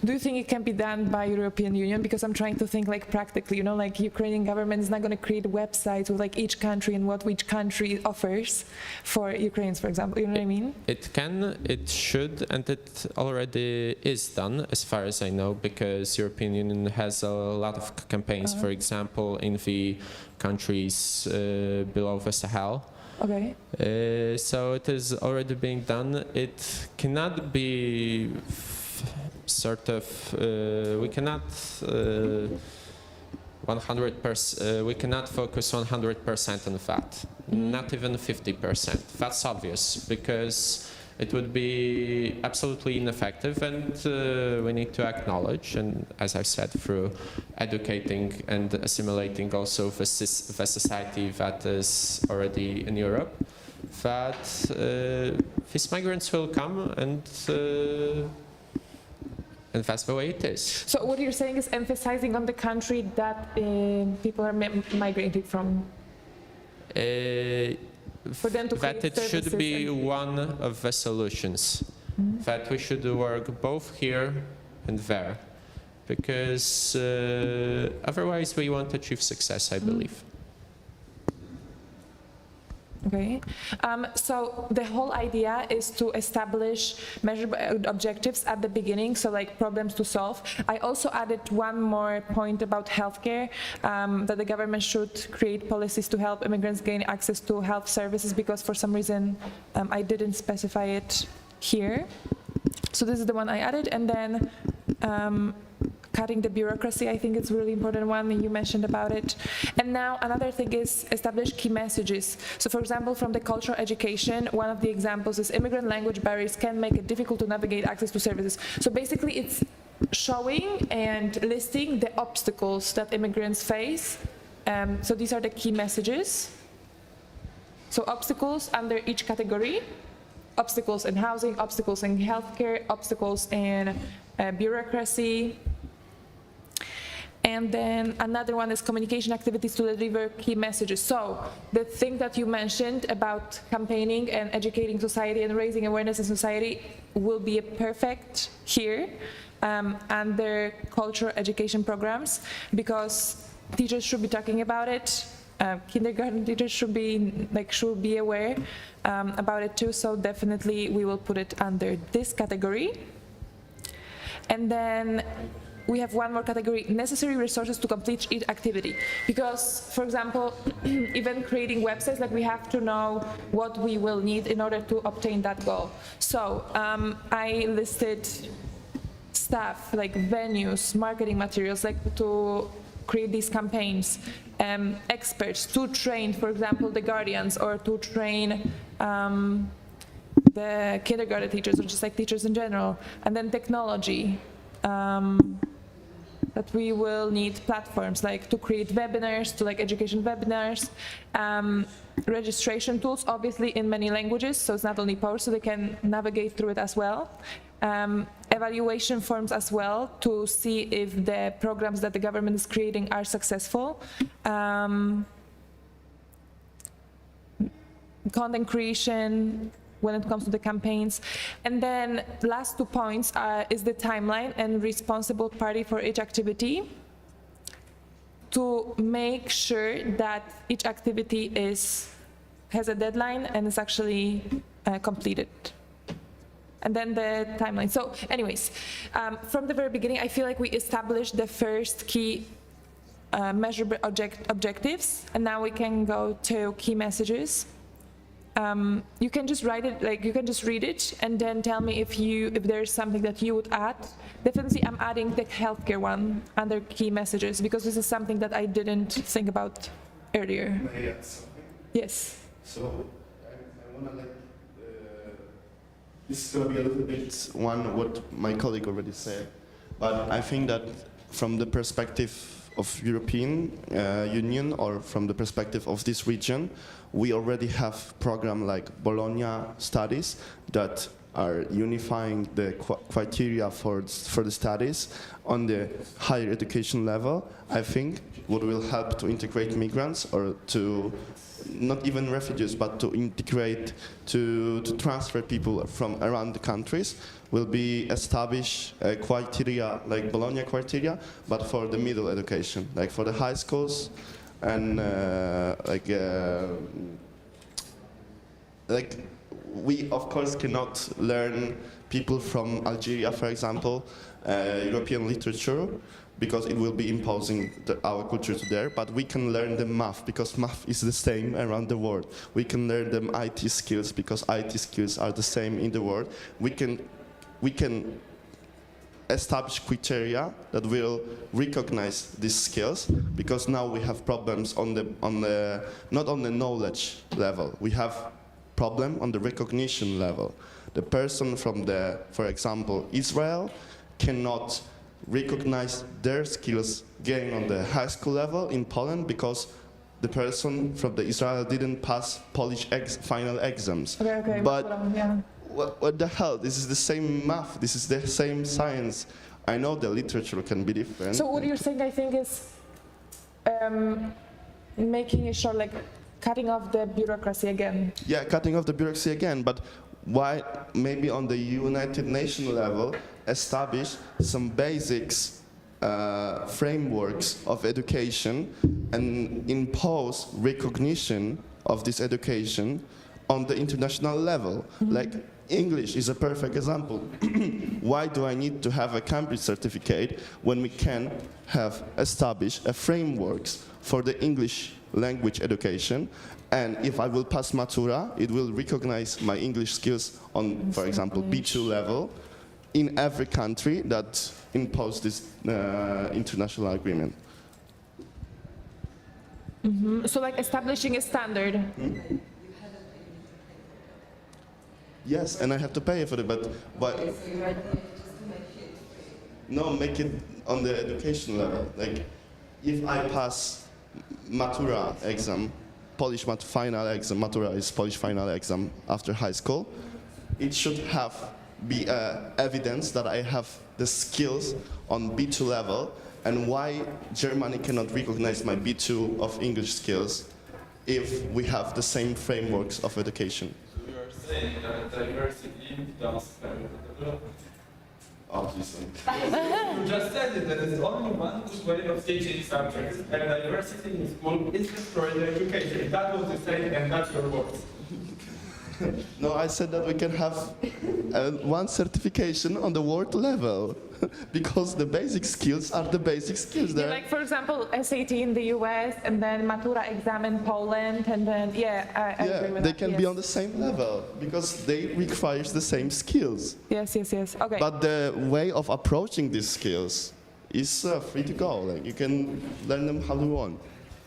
Do you think it can be done by European Union? Because I'm trying to think like practically, you know, like Ukrainian government is not going to create websites with like each country and what each country offers for Ukrainians, for example. You know what I mean? It can, it should, and it already is done, as far as I know, because European Union has a lot of campaigns, for example, in the countries below the Sahel. Okay. So it is already being done. It cannot be sort of, we cannot 100%, we cannot focus 100% on that, not even 50%. That's obvious, because it would be absolutely ineffective, and we need to acknowledge, and as I said, through educating and assimilating also the society that is already in Europe, that these migrants will come, and that's the way it is. So what you're saying is emphasizing on the country that people are migrating from? For them to that it should be one of the solutions. That we should work both here and there. Because otherwise we won't achieve success, I believe. Okay, so the whole idea is to establish measurable objectives at the beginning, so like problems to solve. I also added one more point about healthcare, that the government should create policies to help immigrants gain access to health services, because for some reason I didn't specify it here. So this is the one I added, and then cutting the bureaucracy, I think it's a really important one, and you mentioned about it. And now another thing is establish key messages. So for example, from the cultural education, one of the examples is immigrant language barriers can make it difficult to navigate access to services. So basically it's showing and listing the obstacles that immigrants face. So these are the key messages. So obstacles under each category: obstacles in housing, obstacles in healthcare, obstacles in bureaucracy. And then another one is communication activities to deliver key messages. So the thing that you mentioned about campaigning and educating society and raising awareness in society will be perfect here under cultural education programs, because teachers should be talking about it. Kindergarten teachers should be aware about it too. So definitely we will put it under this category. And then we have one more category: necessary resources to complete each activity. Because, for example, even creating websites, like we have to know what we will need in order to obtain that goal. So I listed stuff like venues, marketing materials, like to create these campaigns, experts to train, for example, the guardians, or to train the kindergarten teachers, or just like teachers in general. And then technology. That we will need platforms like to create webinars, to like education webinars, registration tools, obviously in many languages, so it's not only Polish, so they can navigate through it as well. Evaluation forms as well, to see if the programs that the government is creating are successful. Content creation when it comes to the campaigns. And then last 2 points is the timeline and responsible party for each activity, to make sure that each activity has a deadline and is actually completed. and then the timeline. So anyways, from the very beginning, I feel like we established the first key measurable objectives, and now we can go to key messages. You can just write it, like you can just read it, and then tell me if there's something that you would add. Definitely, I'm adding the healthcare one under key messages because this is something that I didn't think about earlier. May I add something? Yes. So I want to this is going to be a little bit what my colleague already said, but I think that from the perspective of European Union or from the perspective of this region, we already have program like Bologna studies that are unifying the criteria for the studies on the higher education level. I think what will help to integrate migrants or to not even refugees, but to integrate, to transfer people from around the countries will be establish criteria like Bologna criteria, but for the middle education, like for the high schools, and we of course cannot learn people from Algeria, for example, European literature, because it will be imposing our culture to there, but we can learn the math, because math is the same around the world. We can learn them IT skills, because IT skills are the same in the world. We can establish criteria that will recognize these skills, because now we have problems on the not on the knowledge level. We have problem on the recognition level. The person from for example, Israel cannot recognize their skills gained on the high school level in Poland because the person from the Israel didn't pass Polish final exams. Okay. But Yeah. what the hell? This is the same math. This is the same science. I know the literature can be different. So what you're saying, I think, is making it short, like cutting off the bureaucracy again. Yeah, cutting off the bureaucracy again, but why maybe on the United Nations level establish some basics, frameworks of education and impose recognition of this education on the international level. Like English is a perfect example. Why do I need to have a Cambridge certificate when we can have established a frameworks for the English language education? And if I will pass Matura, it will recognize my English skills on, for example, B2 level in every country that imposed this international agreement. So like establishing a standard. Yes, and I have to pay for it, but no, make it on the education level. Like, if I pass Matura exam, Polish final exam, Matura is Polish final exam after high school, it should be evidence that I have the skills on B2 level, and why Germany cannot recognize my B2 of English skills if we have the same frameworks of education. You are saying that diversity does development. Obviously. You just said it, that it's only one good way of teaching subjects, and diversity in school is destroying the education. That was the saying, and that's your words. No, I said that we can have one certification on the world level, because the basic skills are the basic skills. Yeah, like for example, SAT in the US, and then Matura exam in Poland, and then I agree with they that. can be on the same level because they require the same skills. Yes. Okay. But the way of approaching these skills is free to go. Like, you can learn them how you want.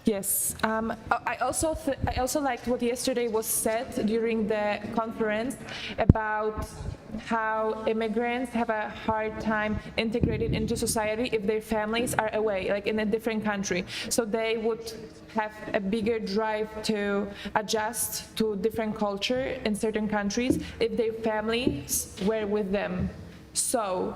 Yes. I also liked what yesterday was said during the conference about how immigrants have a hard time integrating into society if their families are away, like in a different country. So they would have a bigger drive to adjust to different culture in certain countries if their families were with them. So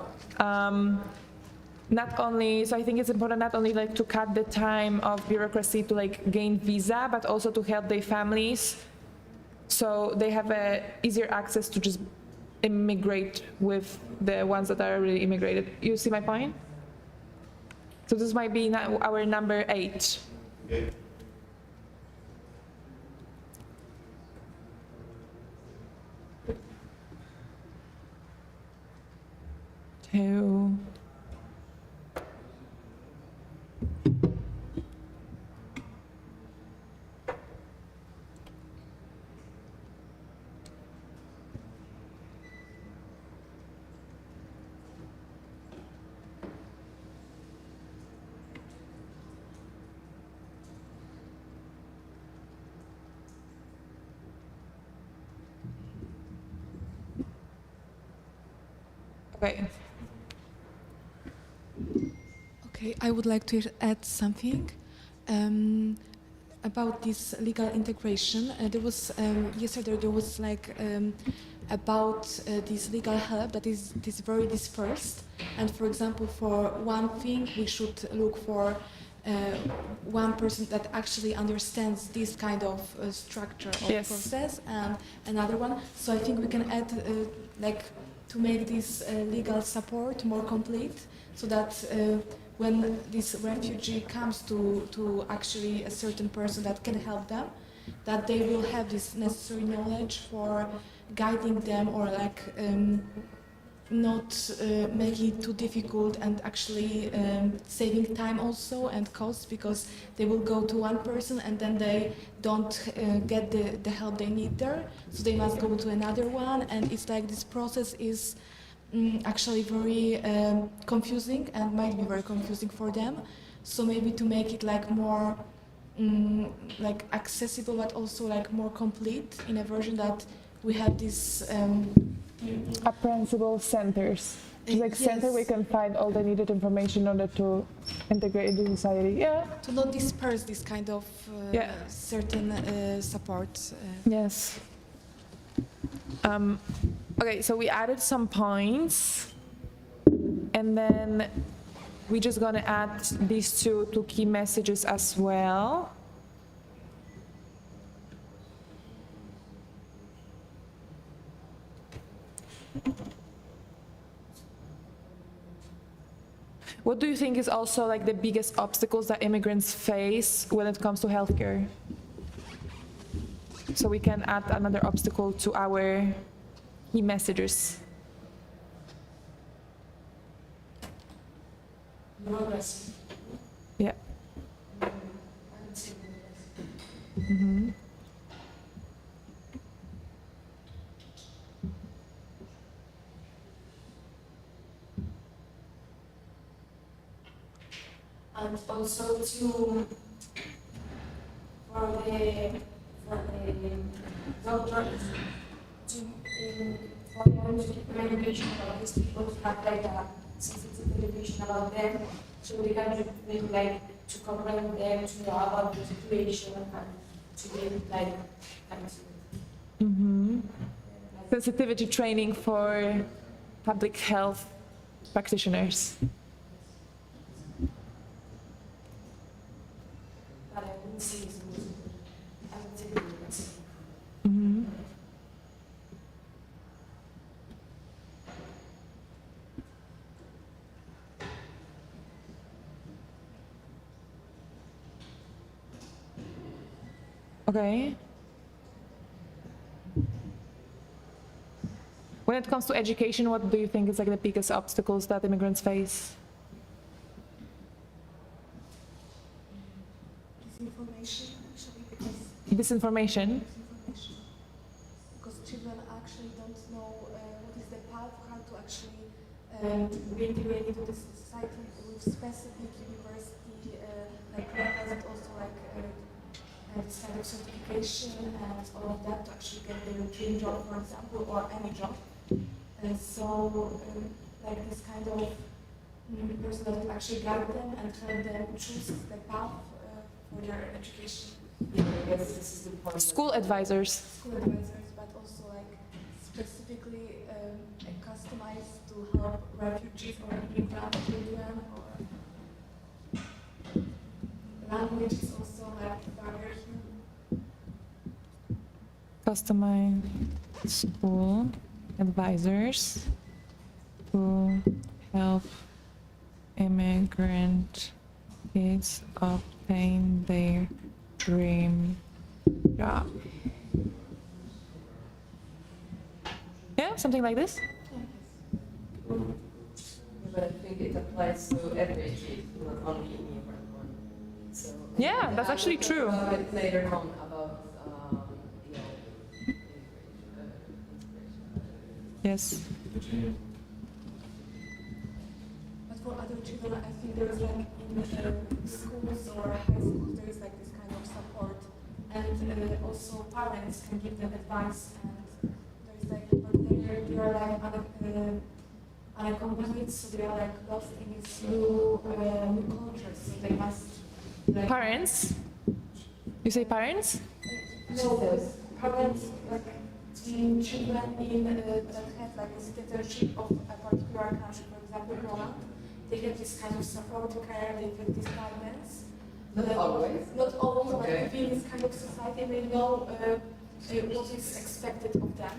so I think it's important not only like to cut the time of bureaucracy to like gain visa, but also to help their families so they have a easier access to just immigrate with the ones that are already immigrated. You see my point? So this might be our number 8. Okay. to okay. Okay, I would like to add something about this legal integration. There was yesterday there was like about this legal help that is very dispersed. And for example, for one thing, we should look for one person that actually understands this kind of structure of Yes. process, and another one. So I think we can add like to make this legal support more complete, so that when this refugee comes to actually a certain person that can help them, that they will have this necessary knowledge for guiding them, or like not making it too difficult, and actually saving time also and costs, because they will go to one person and then they don't get the help they need there, so they must go to another one, and it's like this process is actually very confusing, and might be very confusing for them. So maybe to make it like more like accessible, but also like more complete in a version that we have this Apprehensible centers. It's like center we can find all the needed information in order to integrate into society. Yeah. To not disperse this kind of Yeah. certain support. Yes. Okay, so we added some points, and then we're just gonna add these two key messages as well. What do you think is also like the biggest obstacles that immigrants face when it comes to healthcare? So we can add another obstacle to our key messages. Yeah. Mm-hmm. And also to for the doctors to for them to keep education about these people, to have like a sensitive education about them, so they can make like to comprehend them, to know about the situation, and to be like kind of Mm-hmm. Sensitivity training for public health practitioners. that I wouldn't say is I would say it's Mm-hmm. Okay. When it comes to education, what do you think is like the biggest obstacles that immigrants face? Disinformation, actually, because Disinformation. children actually don't know what is the path, how to actually be integrated into the society with specific university like levels, and also like this kind of certification and all of that to actually get their dream job, for example, or any job. And so like this kind of person that will actually guide them and help them choose the path for their education. yeah, I guess this is the point. School advisors. School advisors, but also like specifically customized to help refugees or immigrant children, or language is also like a barrier here. Customized school advisors to help immigrant kids obtain their dream job. Yeah, something like this. but I think it applies to every kid, not only immigrant one. So Yeah, that's actually true. A bit later on about Yes. But for other children, I think there is like in schools or high schools, there is like this kind of support, and also parents can give them advice, and there is like, but they are like unaccompanied, so they are like lost in this new culture, so they must. Like, Parents? You say parents? no, parents like children in that have like a citizenship of a particular country, for example, Poland. They have this kind of support care, they have these guidance. Not always. Not always, Okay. but in this kind of society, they know what is expected of them.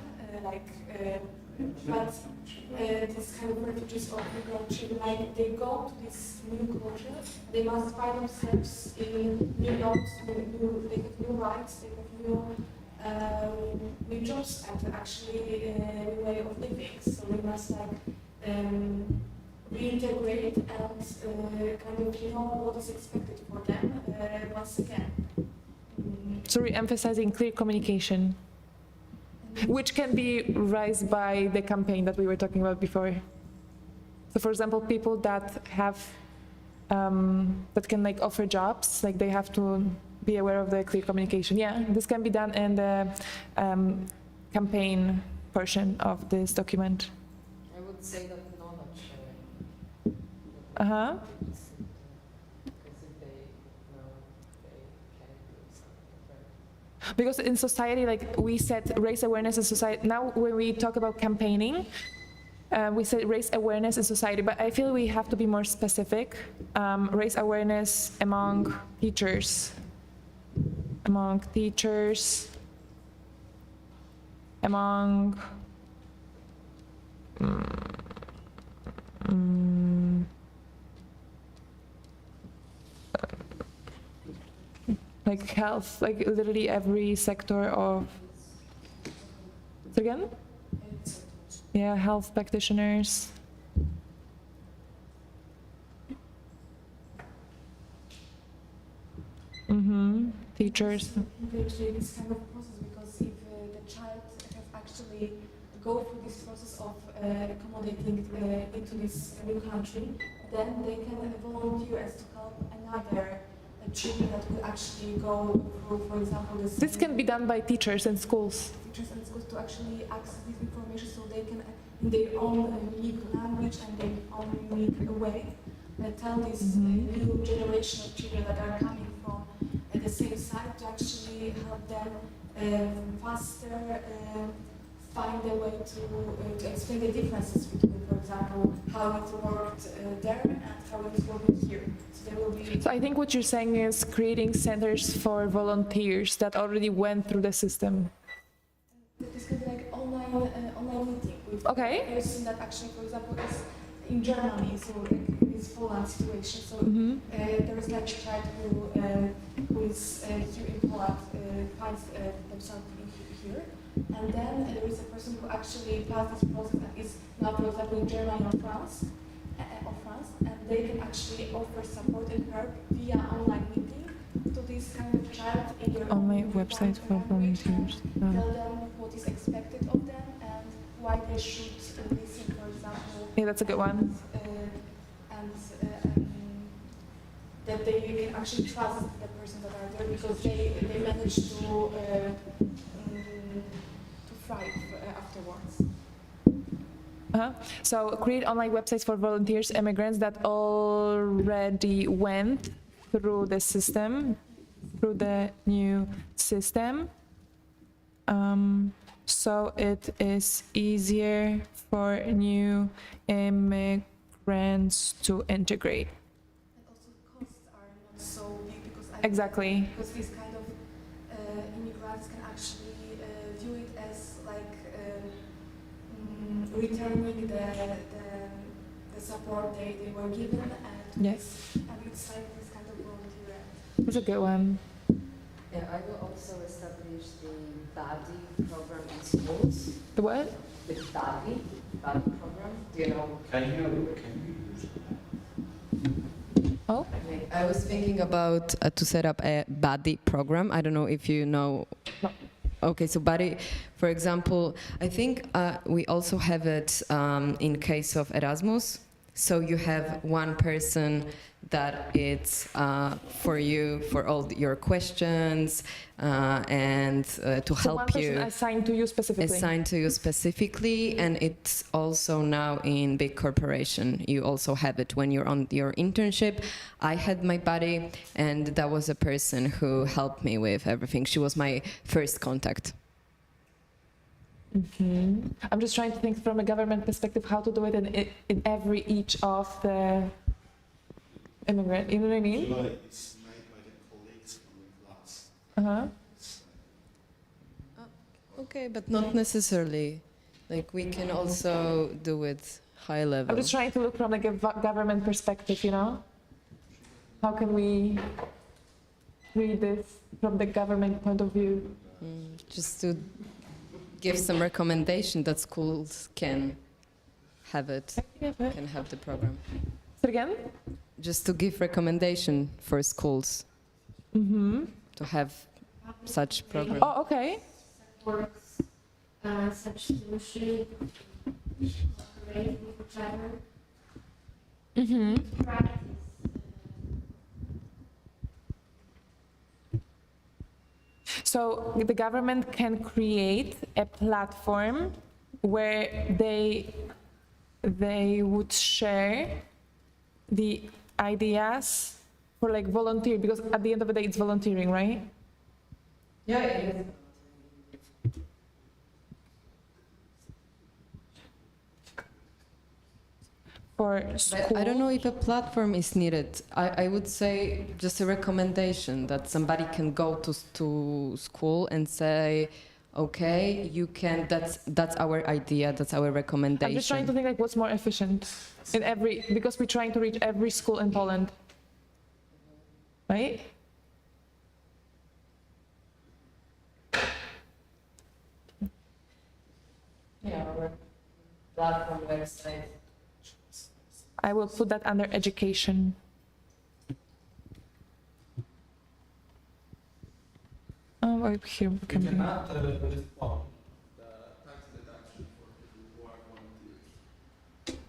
But this kind of refugees or migrant children, like they go to this new culture, they must find themselves in new laws, they have new rights, they have new jobs, and actually a new way of living. So we must like reintegrate and kind of know what is expected for them once again. So re-emphasizing clear communication, which can be raised by the campaign that we were talking about before. So for example, people that have, that can like offer jobs, like they have to be aware of the clear communication. Yeah, this can be done in the campaign portion of this document. I would say that knowledge sharing. Uh-huh. Because if they know, they can do something, right? Because in society, like we said, raise awareness in society. Now when we talk about campaigning, we said raise awareness in society, but I feel we have to be more specific. Raise awareness among teachers, among like health, like literally every sector of. So again? Yeah, health practitioners. Teachers. Encourage this kind of process, because if the child has actually go through this process of accommodating into this new country, then they can volunteer as to help another children that will actually go through, for example, This can be done by teachers in schools. teachers and schools to actually access this information, so they can, in their own unique language and their own unique way, tell this new generation of children that are coming from the same side to actually help them faster find a way to explain the differences between, for example, how it worked there and how it worked here. So there will be. So I think what you're saying is creating centers for volunteers that already went through the system. This could be like online meeting with Okay. a person that actually, for example, is in Germany, so like in this Poland situation. So there is like a child who is here in Poland, finds themselves here, and then there is a person who actually passed this process and is now, for example, in Germany or France, and they can actually offer support and help via online meeting to this kind of child in their On my own website for language, volunteers. and tell them what is expected of them and why they should listen, for example. Yeah, that's a good one. And that they can actually trust the person that are there, because they manage to thrive afterwards. So create online websites for volunteers, immigrants that already went through the system, through the new system. So it is easier for new immigrants to integrate. And also costs are not so big, because Exactly. because these kind of immigrants can actually view it as like returning the support they were given, and Yes. and it's like this kind of volunteer. That's a good one. Yeah, I will also establish the buddy program in schools. The what? The buddy program. Do you know? Can you Oh? I was thinking about to set up a buddy program. I don't know if you know. No. Okay, so buddy, for example, I think we also have it in case of Erasmus. So you have one person that it's for you for all your questions and to So one help person you. assigned to you specifically. Assigned to you specifically, and it's also now in big corporation. You also have it when you're on your internship. I had my buddy, and that was a person who helped me with everything. She was my first contact. I'm just trying to think from a government perspective how to do it in each of the immigrant. You know what I mean? It's made by the colleagues from the class. Okay, but not necessarily. Like we can also do it high level. I'm just trying to look from like a government perspective, you know? How can we read this from the government point of view? Just to give some recommendation that schools can have it, can have the program. Say it again? Just to give recommendation for schools to have such program. Oh, okay. Works, such solution, cooperate with each other. Practice. So the government can create a platform where they would share the ideas for like volunteer, because at the end of the day it's volunteering, right? Yeah, it is. For school. I don't know if a platform is needed. I would say just a recommendation that somebody can go to school and say, okay, you can. That's our idea. That's our recommendation. I'm just trying to think like what's more efficient in because we're trying to reach every school in Poland, right? Yeah, our platform website. I will put that under education. Oh, right here we can We be. cannot respond the tax deduction for people who are volunteers.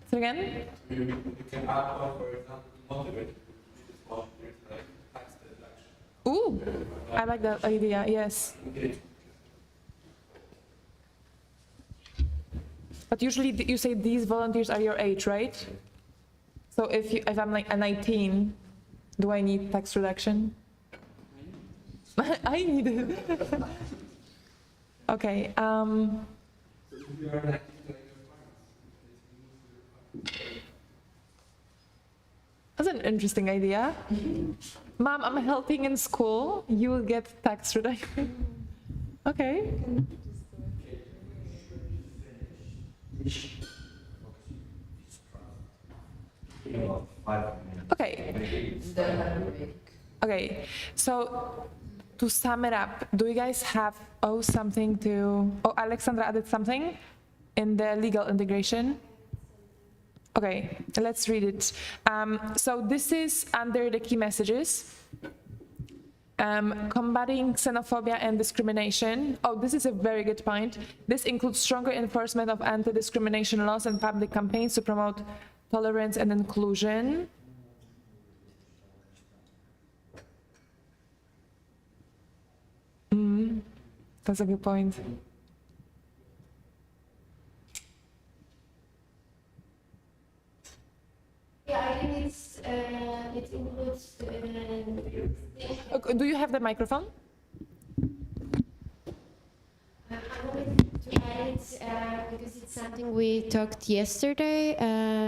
Say again? You can add one, for example, to motivate people to be volunteers, like tax deduction. Ooh, I like that idea, yes. But usually you say these volunteers are your age, right? So if I'm like a 19, do I need tax reduction? I need it. Okay. That's an interesting idea. Mom, I'm helping in school. You will get tax reduction. Okay. Okay. Okay. So to sum it up, do you guys have something to? Oh, Alexandra added something in the legal integration. Okay, let's read it. So this is under the key messages. Combating xenophobia and discrimination. Oh, this is a very good point. This includes stronger enforcement of anti-discrimination laws and public campaigns to promote tolerance and inclusion. That's a good point. Yeah, I think it includes. Do you have the microphone? I wanted to add it because it's something we talked yesterday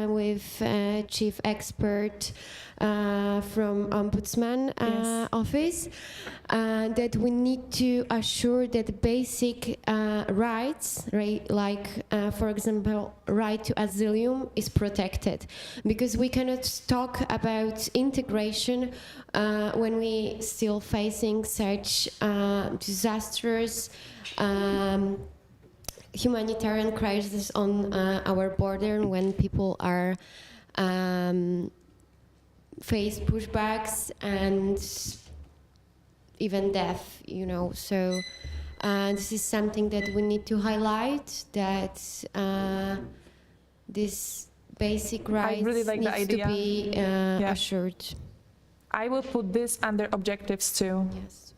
with chief expert from Ombudsman office, that we need to assure that basic rights, right, like for example, right to asylum is protected, because we cannot talk about integration when we still facing such disastrous humanitarian crisis on our border, when people are face pushbacks and even death, you know. So this is something that we need to highlight, that this basic rights really like the needs to idea. be assured. I will put this under objectives too. Yes.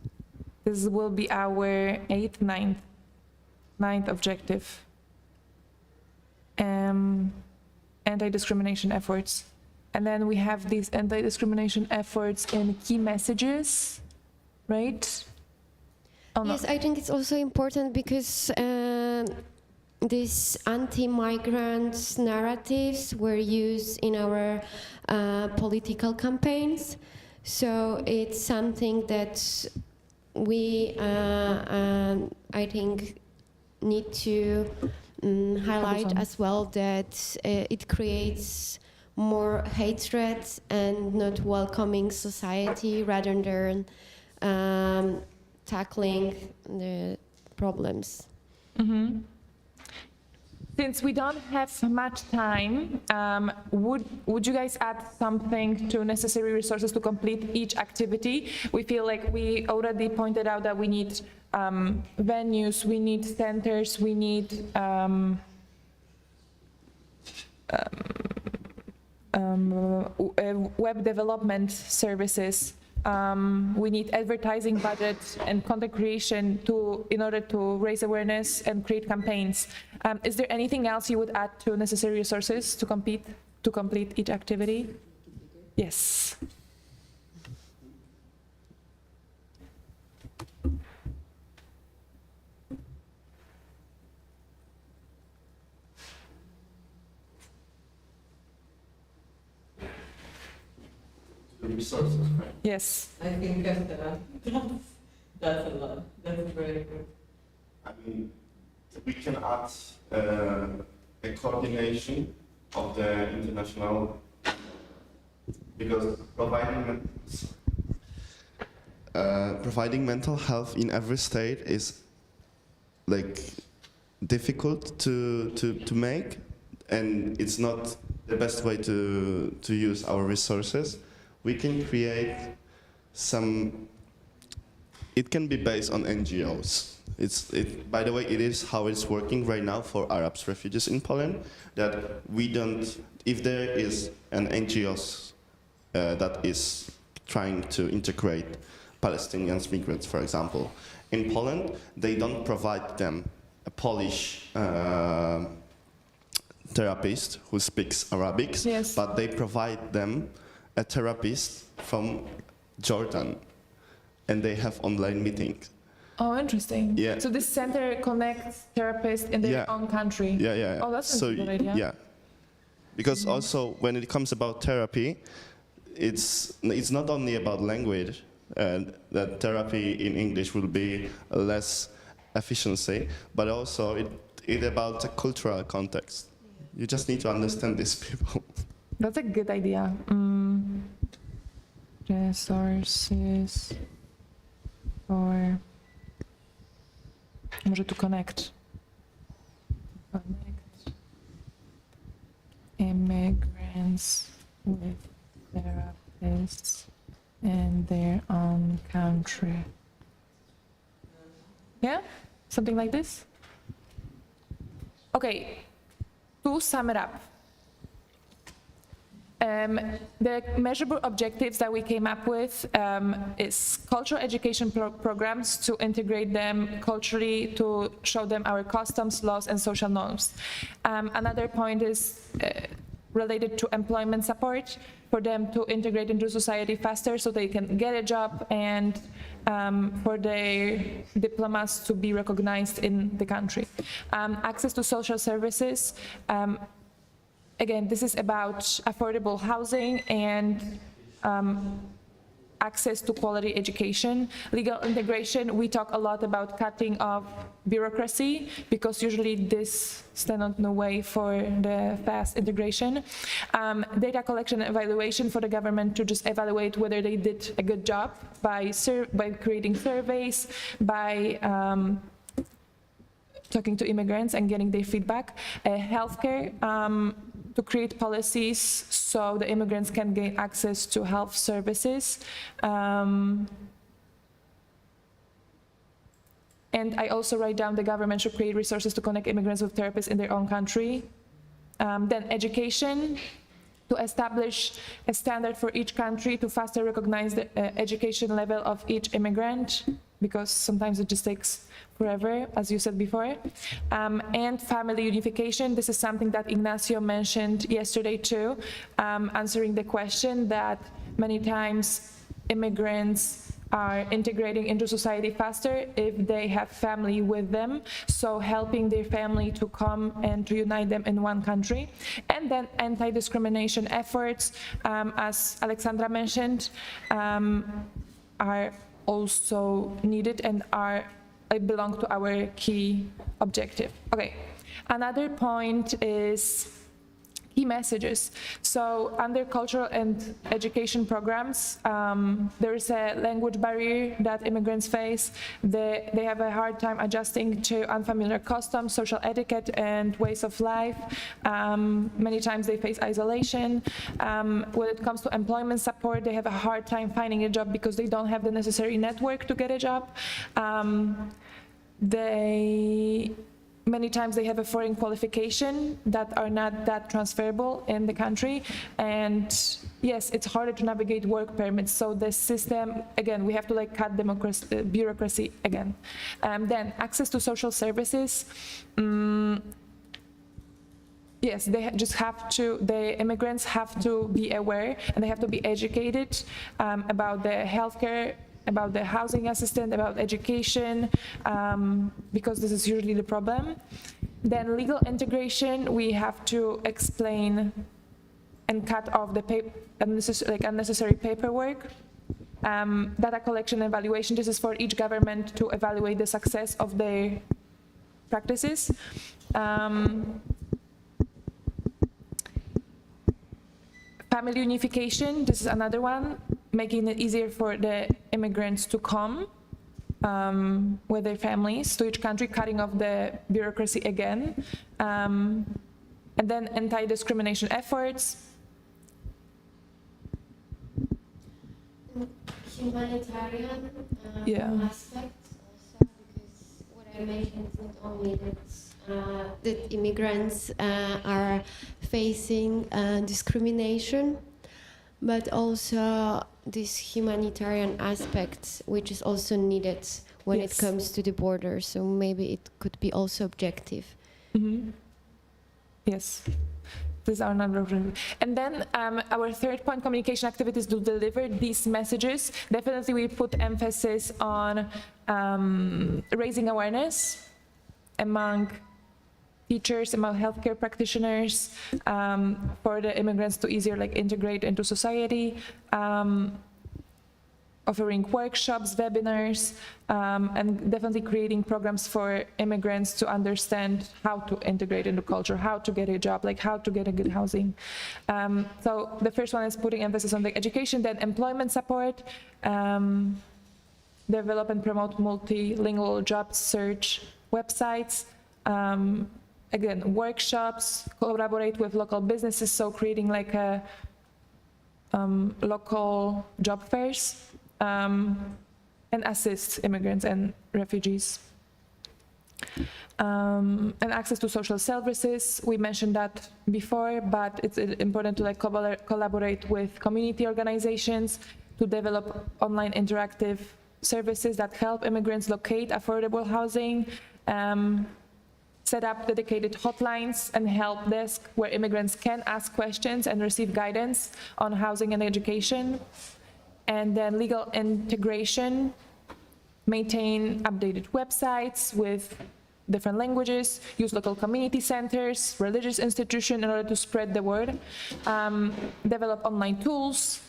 This will be our ninth objective. Anti-discrimination efforts. And then we have these anti-discrimination efforts in key messages, right? Oh, no. Yes, I think it's also important because these anti-migrant narratives were used in our political campaigns. So it's something that we, I think, need to highlight as well, that it creates more hatred and not welcoming society rather than tackling the problems. Mm-hmm. Since we don't have much time, would you guys add something to necessary resources to complete each activity? We feel like we already pointed out that we need venues, we need centers, we need web development services. We need advertising budget and content creation in order to raise awareness and create campaigns. Is there anything else you would add to necessary resources to complete each activity? Yes. Resources, right? Yes. I think that's a lot. That's very good. I mean, we can add a coordination of the international, because providing mental health in every state is like difficult to make, and it's not the best way to use our resources. We can create some. It can be based on NGOs. By the way, it is how it's working right now for Arab refugees in Poland. That we don't. If there is an NGO that is trying to integrate Palestinian migrants, for example, in Poland, they don't provide them a Polish therapist who speaks Arabic, yes, but they provide them a therapist from Jordan, and they have online meetings. Oh, interesting. Yeah. So this center connects therapists in their own country. Yeah. Oh, that's a good idea. Yeah, because also when it comes about therapy, it's not only about language. That therapy in English will be less efficiency, but also it about the cultural context. You just need to understand these people. That's a good idea. Resources for... Może to connect immigrants with therapists in their own country. Yeah? Something like this? Okay, to sum it up. The measurable objectives that we came up with is cultural education programs to integrate them culturally, to show them our customs, laws, and social norms. Another point is related to employment support for them to integrate into society faster so they can get a job and for their diplomas to be recognized in the country. Access to social services. Again, this is about affordable housing and access to quality education. Legal integration, we talk a lot about cutting off bureaucracy because usually this stands in the way for the fast integration. Data collection and evaluation for the government to just evaluate whether they did a good job by creating surveys, by talking to immigrants and getting their feedback. Healthcare, to create policies so the immigrants can gain access to health services. And I also write down the government should create resources to connect immigrants with therapists in their own country. Then education, to establish a standard for each country to faster recognize the education level of each immigrant, because sometimes it just takes forever, as you said before. And family unification, this is something that Ignacio mentioned yesterday too, answering the question that many times immigrants are integrating into society faster if they have family with them, so helping their family to come and to unite them in one country. And then anti-discrimination efforts, as Alexandra mentioned, are also needed and belong to our key objective. Okay, another point is key messages. So under cultural and education programs, there is a language barrier that immigrants face. They have a hard time adjusting to unfamiliar customs, social etiquette, and ways of life. Many times they face isolation. When it comes to employment support, they have a hard time finding a job because they don't have the necessary network to get a job. Many times they have a foreign qualification that are not that transferable in the country. And yes, it's harder to navigate work permits. So the system, again, we have to cut bureaucracy again. Then access to social services. Yes, the immigrants have to be aware and they have to be educated about the healthcare, about the housing assistance, about education, because this is usually the problem. Then legal integration, we have to explain and cut off the unnecessary paperwork. Data collection and evaluation, this is for each government to evaluate the success of their practices. Family unification, this is another one, making it easier for the immigrants to come with their families to each country, cutting off the bureaucracy again. And then anti-discrimination efforts. Humanitarian aspect also, because what I mentioned is not only that immigrants are facing discrimination, but also this humanitarian aspect, which is also needed when it comes to the border. So maybe it could be also objective. Mm-hmm. Yes. These are another. And then our third point, communication activities to deliver these messages. Definitely we put emphasis on raising awareness among teachers, among healthcare practitioners, for the immigrants to easier integrate into society, offering workshops, webinars, and definitely creating programs for immigrants to understand how to integrate into culture, how to get a job, how to get a good housing. So the first one is putting emphasis on the education, then employment support, develop and promote multilingual job search websites, again, workshops, collaborate with local businesses, so creating local job fairs, and assist immigrants and refugees. And access to social services, we mentioned that before, but it's important to collaborate with community organizations to develop online interactive services that help immigrants locate affordable housing, set up dedicated hotlines and help desk where immigrants can ask questions and receive guidance on housing and education. And then legal integration, maintain updated websites with different languages, use local community centers, religious institutions in order to spread the word, develop online tools,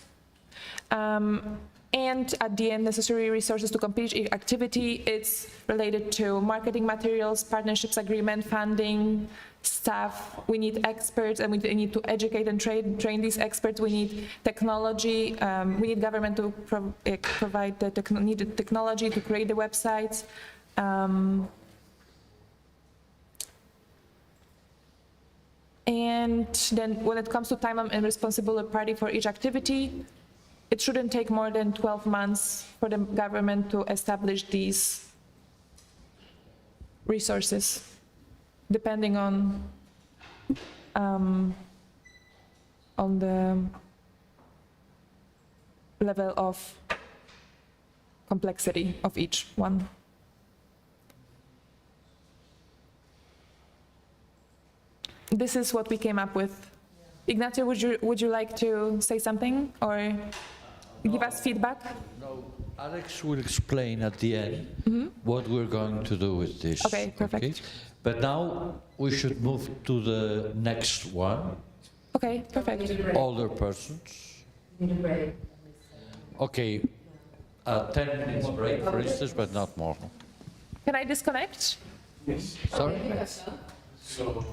and at the end, necessary resources to complete each activity. It's related to marketing materials, partnerships agreement, funding, staff. We need experts, and we need to educate and train these experts. We need technology. We need government to provide the needed technology to create the websites. And then when it comes to time and responsible party for each activity, it shouldn't take more than 12 months for the government to establish these resources, depending on the level of complexity of each one. This is what we came up with. Ignacio, would you like to say something or give us feedback? No, Alex will explain at the end what we're going to do with this. Okay, perfect. But now we should move to the next one. Okay, perfect. Older persons. Okay, 10 minutes break, for instance, but not more. Can I disconnect? Sorry? So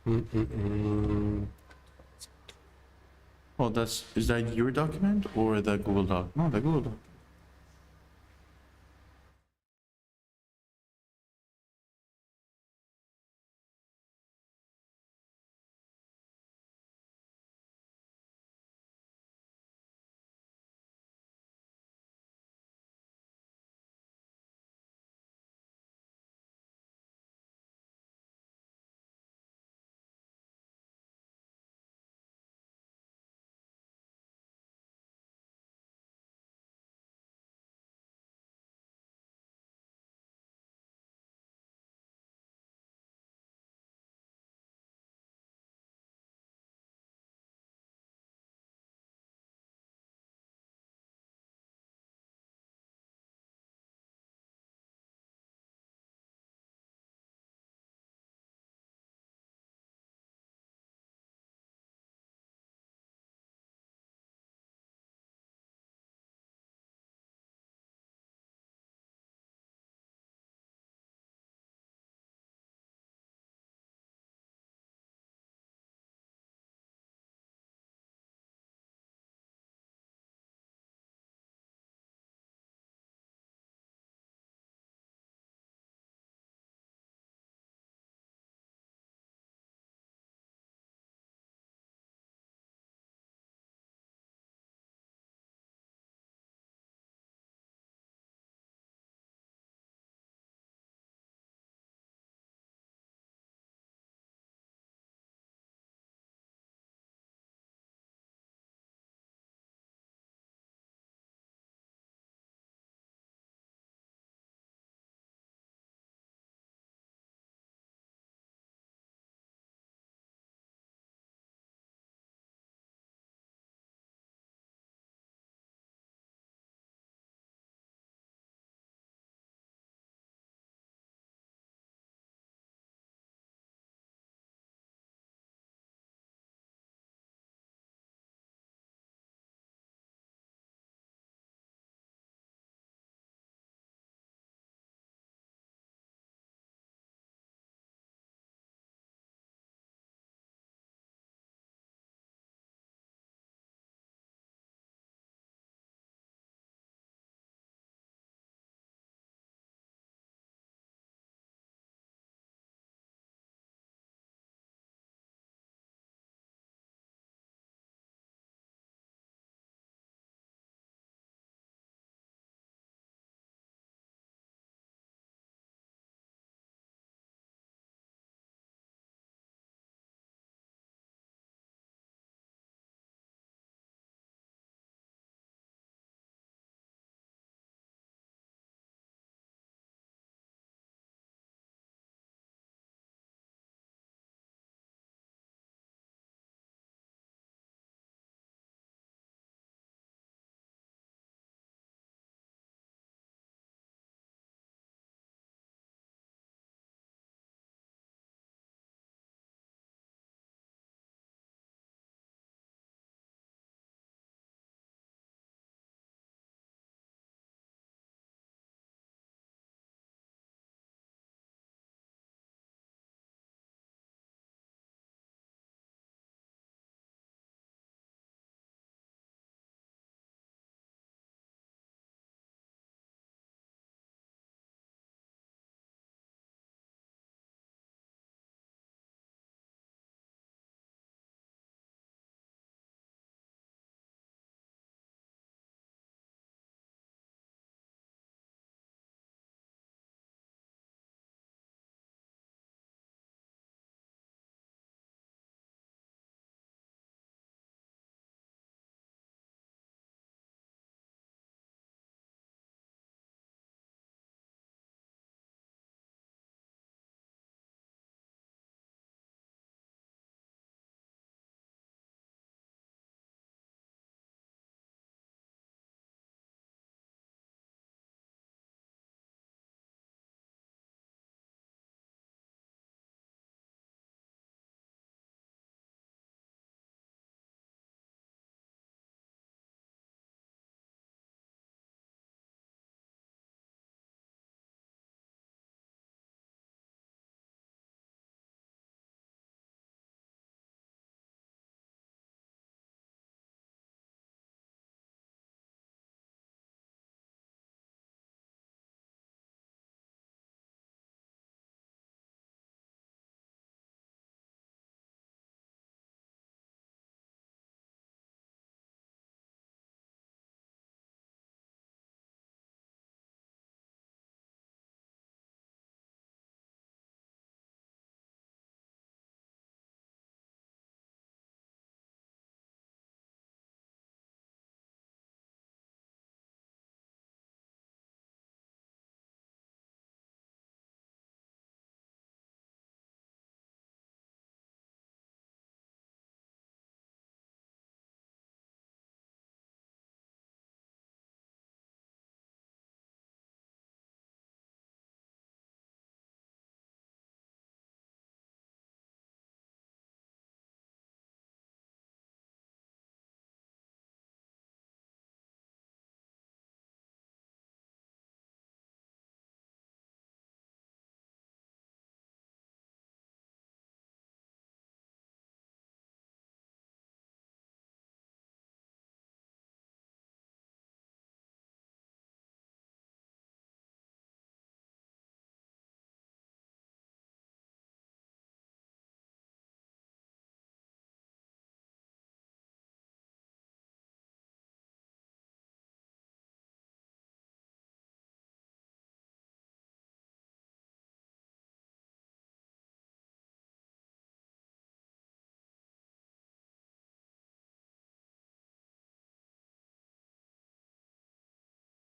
Oh, is that your document or the Google Doc? No, the Google Doc.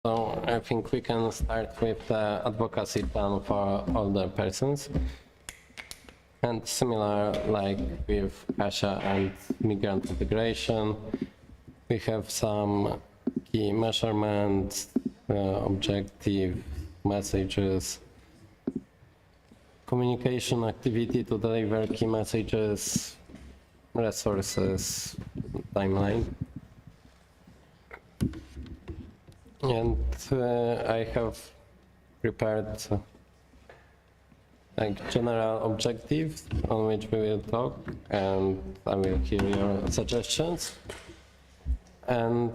So I think we can start with the advocacy plan for older persons. And similar like with Kasia and migrant integration, we have some key measurements, objective messages, communication activity to deliver key messages, resources, timeline. And I have prepared like general objectives on which we will talk, and I will hear your suggestions. And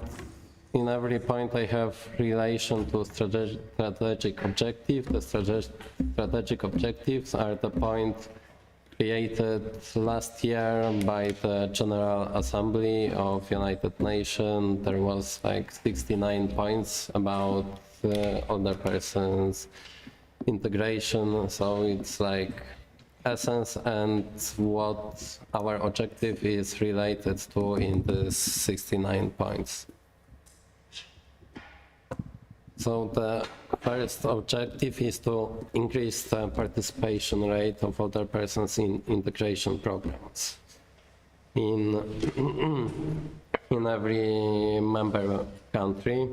in every point I have relation to strategic objective. The strategic objectives are the point created last year by the General Assembly of United Nations. There was like 69 points about older persons integration, so it's like essence and what our objective is related to in these 69 points. So the first objective is to increase the participation rate of older persons in integration programs in every member country.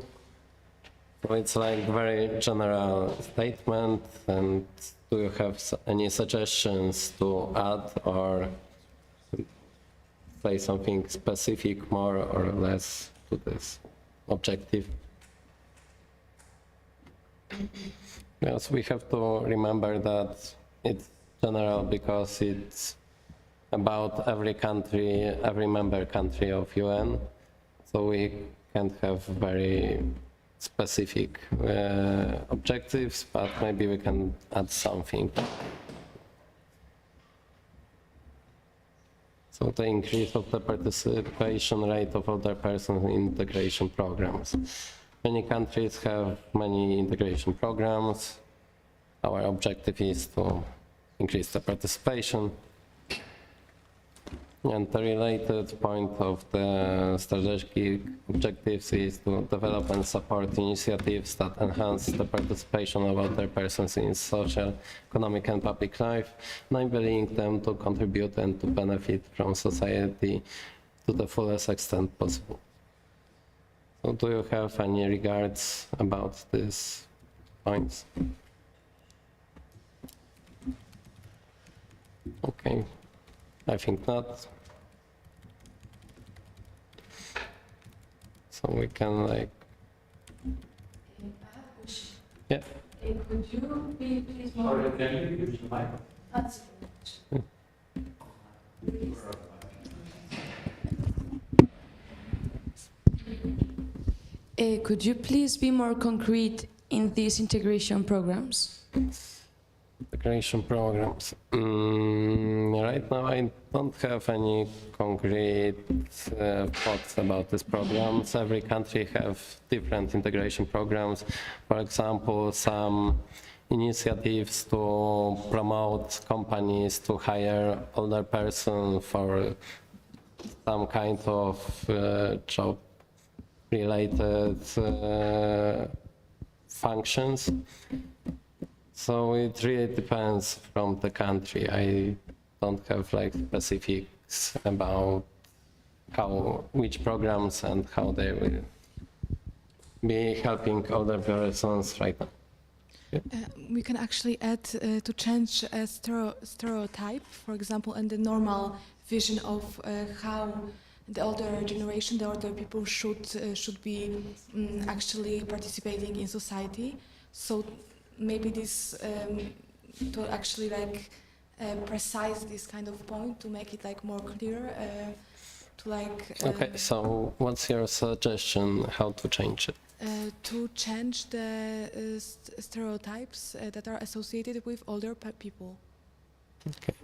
So it's like very general statement, and do you have any suggestions to add or say something specific more or less to this objective? Yes, we have to remember that it's general because it's about every country, every member country of UN. So we can't have very specific objectives, but maybe we can add something. So the increase of the participation rate of older persons in integration programs. Many countries have many integration programs. Our objective is to increase the participation. And the related point of the strategic objectives is to develop and support initiatives that enhance the participation of older persons in social, economic and public life, enabling them to contribute and to benefit from society to the fullest extent possible. So do you have any regards about these points? Okay, I think not. So we can like... Yeah. Could you be please more... That's Could you please be more concrete in these integration programs? Integration programs. Right now I don't have any concrete thoughts about these programs. Every country have different integration programs. For example, some initiatives to promote companies to hire older person for some kind of job related functions. So it really depends from the country. I don't have like specifics about which programs and how they will be helping older persons right now. Yeah. We can actually add to change a stereotype, for example, and the normal vision of how the older generation, the older people should be actually participating in society. So maybe this to actually like precise this kind of point to make it like more clear to like. Okay, so what's your suggestion? How to change it? To change the stereotypes that are associated with older people. Okay.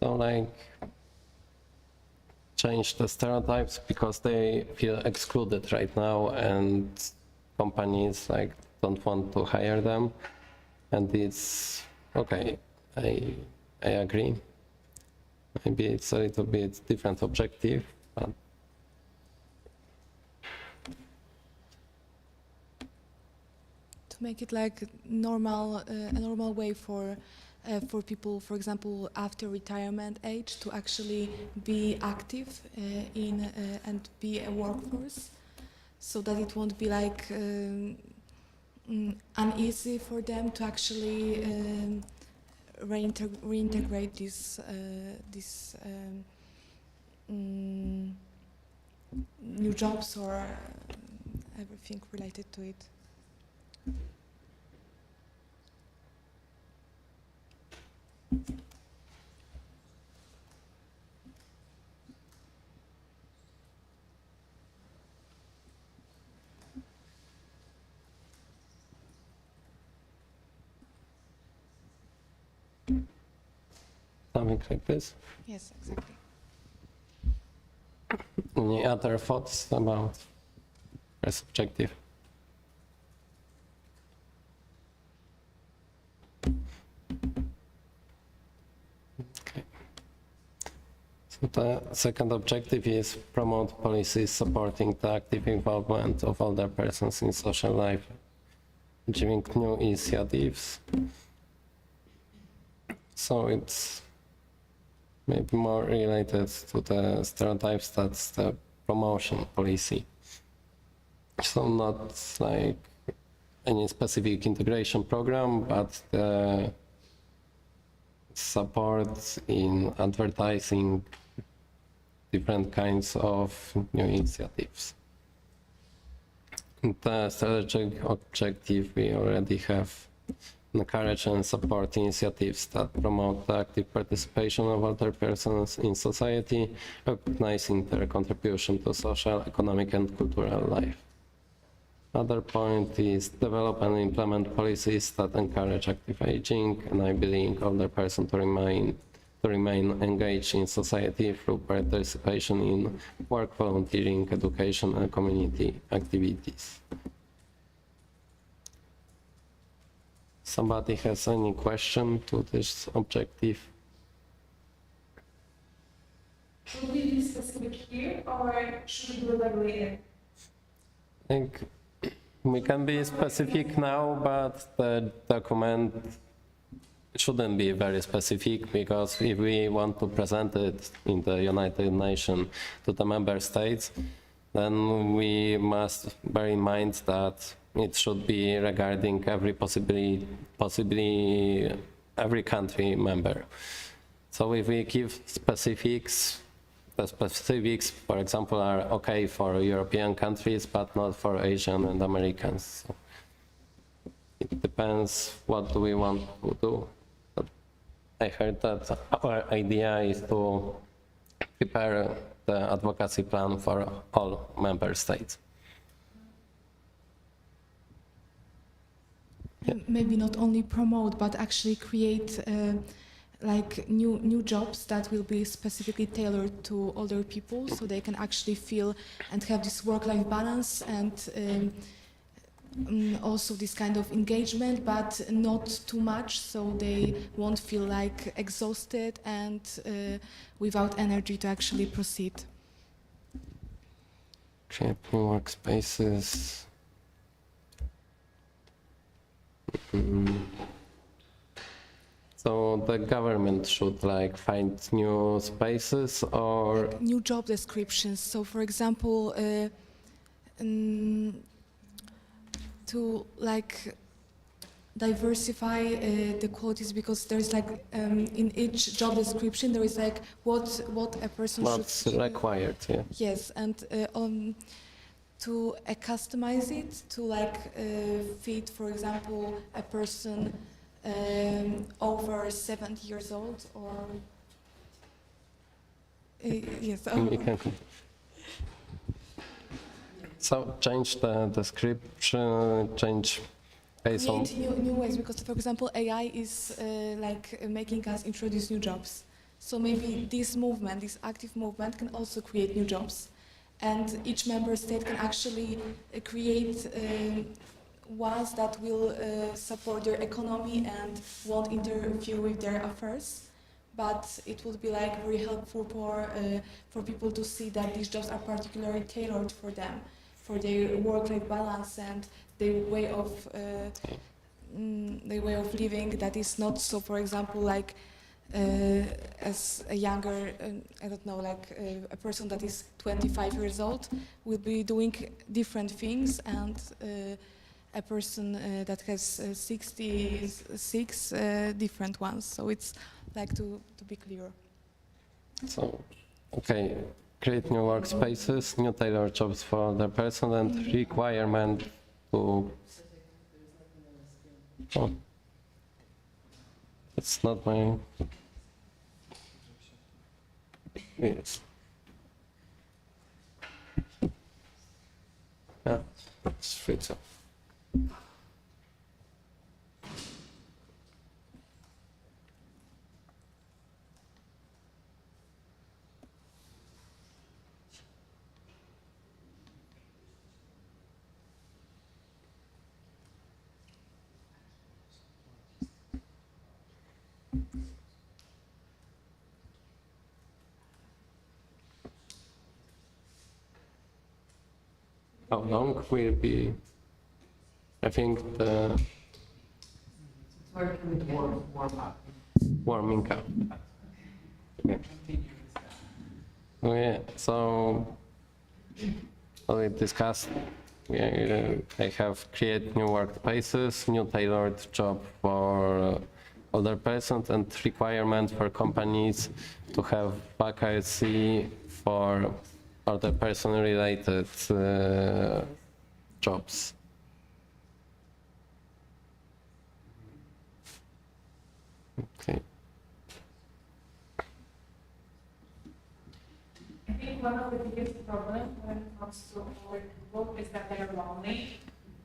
So like change the stereotypes because they feel excluded right now and companies like don't want to hire them, and it's okay. I agree. Maybe it's a little bit different objective, but to make it like normal, a normal way for people, for example, after retirement age, to actually be active and be a workforce, so that it won't be like uneasy for them to actually reintegrate these new jobs or everything related to it. something like this. Yes, exactly. Any other thoughts about this objective? Okay. So the second objective is promote policies supporting the active involvement of older persons in social life, during new initiatives. So it's maybe more related to the stereotypes, that's the promotion policy. So not like any specific integration program, but the support in advertising different kinds of new initiatives. The strategic objective we already have: encourage and support initiatives that promote the active participation of older persons in society, recognizing their contribution to social, economic and cultural life. Another point is develop and implement policies that encourage active aging, enabling older persons to remain engaged in society through participation in work, volunteering, education and community activities. Somebody has any question to this objective? Should we be specific here, or should we do that later? I think we can be specific now, but the document shouldn't be very specific, because if we want to present it in the United Nations to the member states, then we must bear in mind that it should be regarding every possibly every country member. So if we give specifics, the specifics, for example, are okay for European countries, but not for Asian and Americans. So it depends what do we want to do. But I heard that our idea is to prepare the advocacy plan for all member states. Maybe not only promote, but actually create like new jobs that will be specifically tailored to older people, so they can actually feel and have this work-life balance and also this kind of engagement, but not too much, so they won't feel like exhausted and without energy to actually proceed. Create new workspaces. So the government should like find new spaces or new job descriptions. So for example, to like diversify the qualities, because there's like in each job description there is like what a person what's should required. Yeah. Yes, and to customize it to like fit, for example, a person over 70 years old, or yes. So change the description, change based on new ways, because for example AI is like making us introduce new jobs. So maybe this movement, this active movement, can also create new jobs. And each member state can actually create ones that will support their economy and won't interfere with their affairs. But it would be like very helpful for people to see that these jobs are particularly tailored for them, for their work-life balance and their way of living. That is not so. For example, like as a younger, I don't know, like a person that is 25 years old will be doing different things, and a person that has 66 different ones. So it's like to be clear. So, okay, create new workspaces, new tailored jobs for the person, and requirement to... Oh. It's not my... Yes. Yeah, it's free to. How long will be, I think, the warming up. Okay. Oh, yeah, so we discussed, I have create new workplaces, new tailored job for older persons, and requirement for companies to have vacancy for other person-related jobs. Okay. I think one of the biggest problems when it comes to older people is that they're lonely,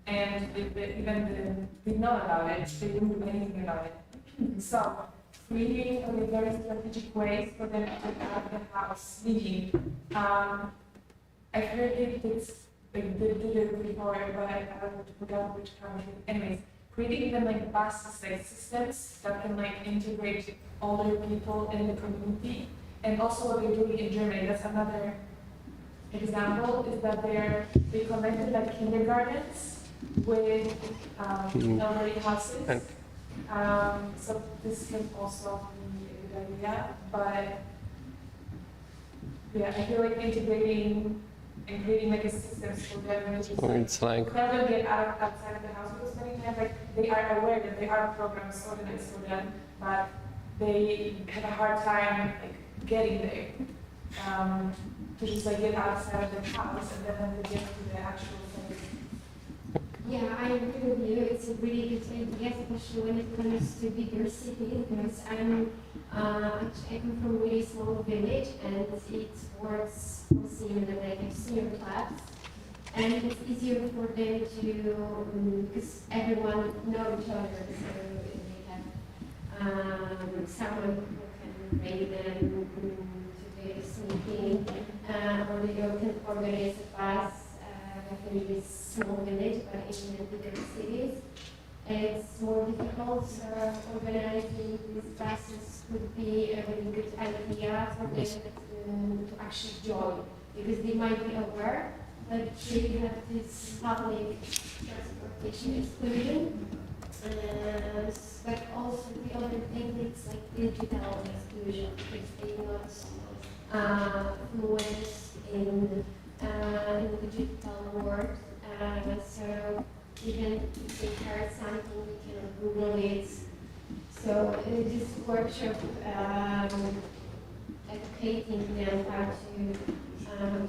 and they know about it, they don't do anything about it. So, creating a very strategic ways for them to have the house living. I've heard it's like they did it before, but I forgot which country. Anyways, creating even like bus systems that can like integrate older people in the community, and also what they're doing in Germany. That's another example, is that they connected like kindergartens with elderly houses. So this can also be a good idea, but yeah, I feel like integrating and creating like a system for them, which is it's like help them get outside of the house, because many times like they are aware that there are programs organized for them, but they have a hard time like getting there. To just like get outside of the house, and then when they get to the actual place. Yeah, I agree with you. It's a really good idea, especially when it comes to bigger cities, because I come from a really small village, and it works similar, like have senior clubs, and it's easier for them to, because everyone knows each other, so they have someone who can bring them to the meeting, or they can organize a bus. In this small village, but in the bigger cities, it's more difficult. Organizing these classes would be a really good idea for them to actually join, because they might be aware that they have this public transportation exclusion. But also the other thing is like digital exclusion, because they're not fluent in the digital world, so even if they heard something, we can Google it. So this workshop educating them how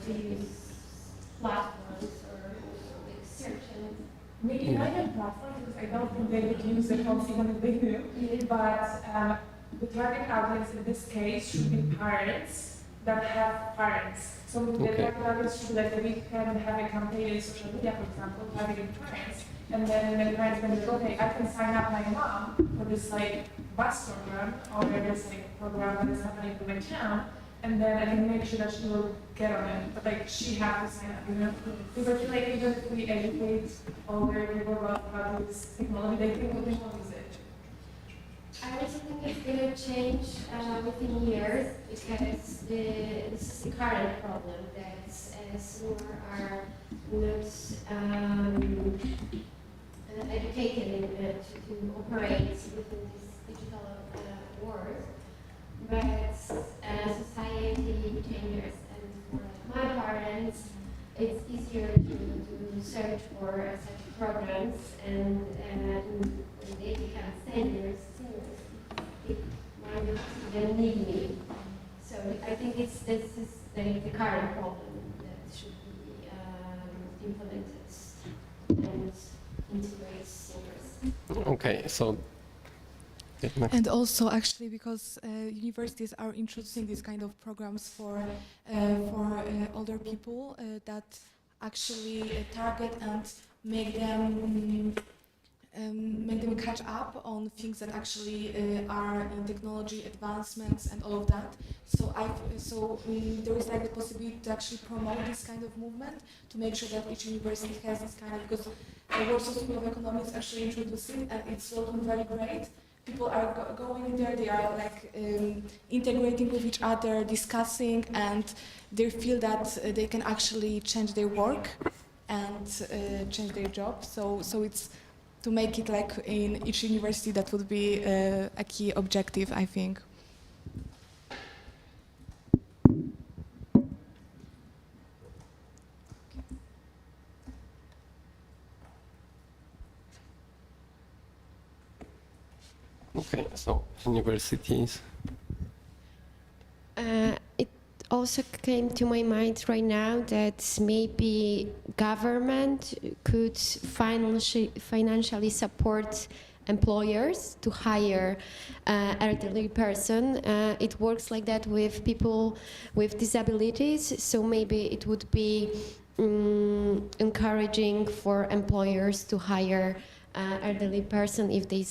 to use platforms or like search and maybe not a platform, because I don't think they would use the phones even if they do. But the target audience in this case should be parents that have parents. So the Okay. target should be that we can have a campaign in social media, for example, targeting parents. And then the parents can be, okay, I can sign up my mom for this like bus program or this like program that is happening in my town, and then I can make sure that she will get on it. But like she has to sign up, you know? Because I feel like even if we educate older people about this technology, they think we won't use it. I also think it's going to change within years because this is the current problem that more are not educated to operate within this digital world. But society changes, and for my parents, it's easier to search for such programs, and when they become seniors, it might not even need me. So I think this is the current problem that should be implemented and integrate seniors. Okay, so And also, actually, because universities are introducing these kind of programs for older people that actually target and make them catch up on things that actually are in technology advancements and all of that. So there is like the possibility to actually promote this kind of movement to make sure that each university has this kind of, because the Warsaw School of Economics actually introduced it, and it's working very great. People are going there, they are like integrating with each other, discussing, and they feel that they can actually change their work and change their job. So it's to make it like in each university, that would be a key objective, I think. okay, so universities. It also came to my mind right now that maybe government could financially support employers to hire elderly person. It works like that with people with disabilities, so maybe it would be encouraging for employers to hire elderly person if they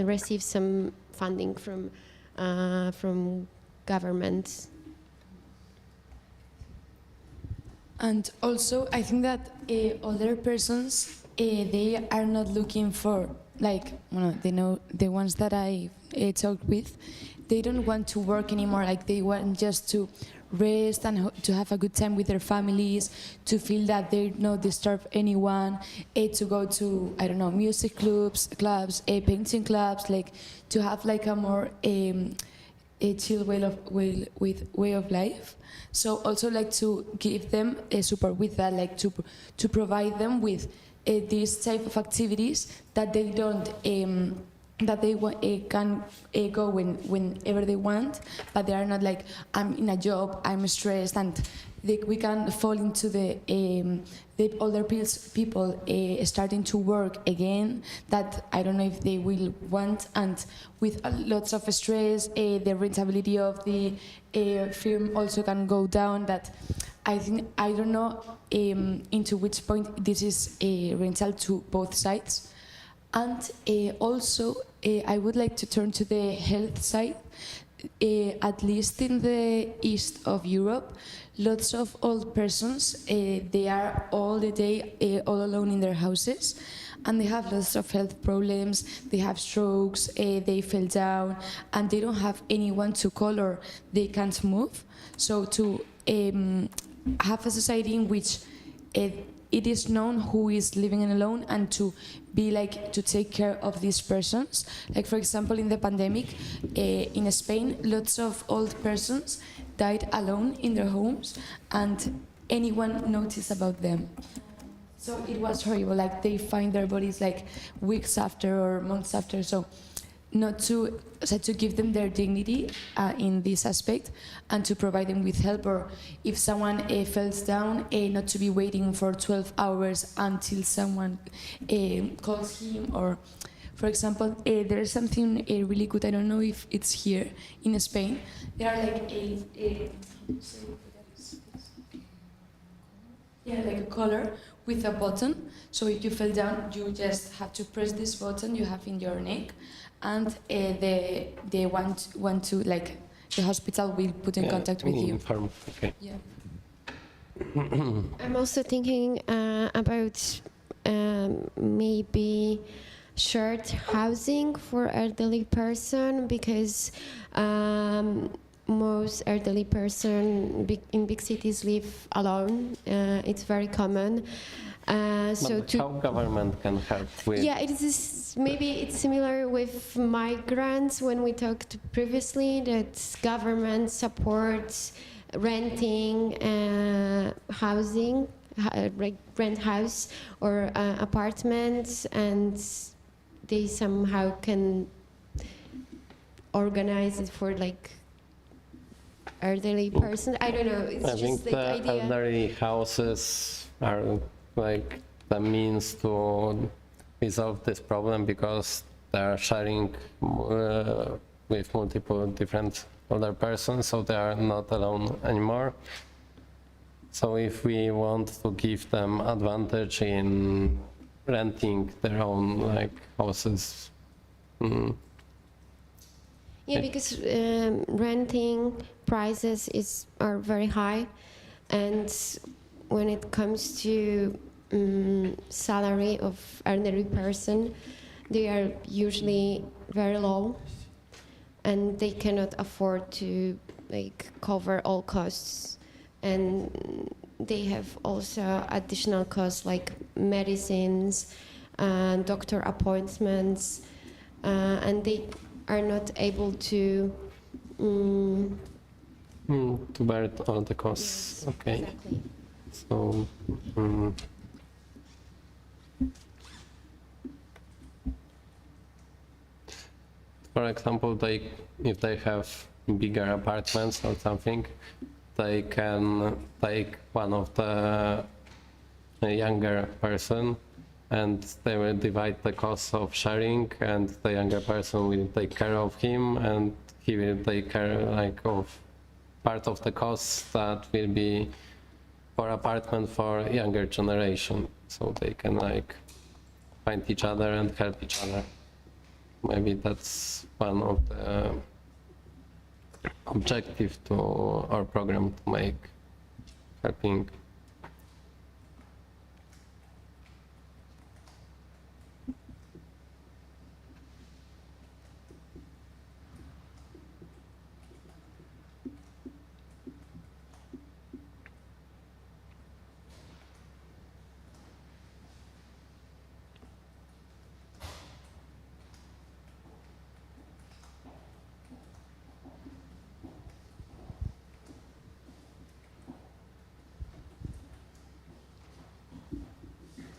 receive some funding from government. And also, I think that older persons, they are not looking for, like, they know the ones that I talked with, they don't want to work anymore. Like, they want just to rest and to have a good time with their families, to feel that they don't disturb anyone, to go to, I don't know, music clubs, painting clubs, like to have like a more a chill way of life. So also like to give them support with that, like to provide them with these type of activities that they don't that they can go whenever they want, but they are not like, I'm in a job, I'm stressed, and we can fall into the older people starting to work again, that I don't know if they will want, and with lots of stress, the rentability of the firm also can go down. That I think, I don't know into which point this is rental to both sides. And also, I would like to turn to the health side. At least in the east of Europe, lots of old persons, they are all the day all alone in their houses, and they have lots of health problems, they have strokes, they fell down, and they don't have anyone to call, or they can't move. So to have a society in which it is known who is living alone, and to be like to take care of these persons. Like, for example, in the pandemic in Spain, lots of old persons died alone in their homes, and anyone noticed about them. So it was horrible. Like, they find their bodies like weeks after or months after. So not to give them their dignity in this aspect, and to provide them with help, or if someone falls down, not to be waiting for 12 hours until someone calls him, or For example, there is something really good. I don't know if it's here in Spain. There are like like a collar with a button. So if you fell down, you just have to press this button you have in your neck, and they want to like the hospital will put in contact with you. Okay. Yeah. I'm also thinking about maybe shared housing for elderly person, because most elderly person in big cities live alone. It's very common. But how government can help with? Yeah, it is. Maybe it's similar with migrants when we talked previously, that government supports renting housing, rent house or apartments, and they somehow can organize it for like elderly person. I don't know. It's I just think like the idea. elderly houses are like the means to resolve this problem, because they are sharing with multiple different older persons, so they are not alone anymore. So if we want to give them advantage in renting their own like houses, Yeah, because renting prices are very high, and when it comes to salary of elderly person, they are usually very low, and they cannot afford to like cover all costs, and they have also additional costs like medicines, doctor appointments, and they are not able to bear all the costs. Yes, Okay. exactly. So. For example, if they have bigger apartments or something, they can take one of the younger person, and they will divide the cost of sharing, and the younger person will take care of him, and he will take care like of part of the costs that will be for apartment for younger generation, so they can like find each other and help each other. Maybe that's one of the objective to our program, to make helping.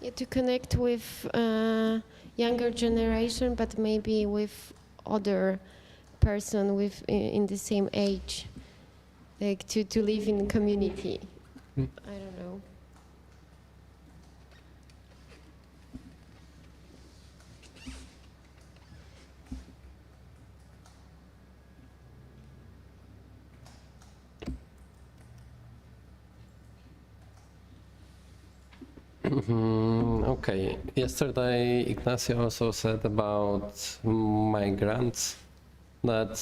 Yeah, to connect with younger generation, but maybe with other person with in the same age, like to live in community. I don't know. Okay. Yesterday, Ignacio also said about migrants, that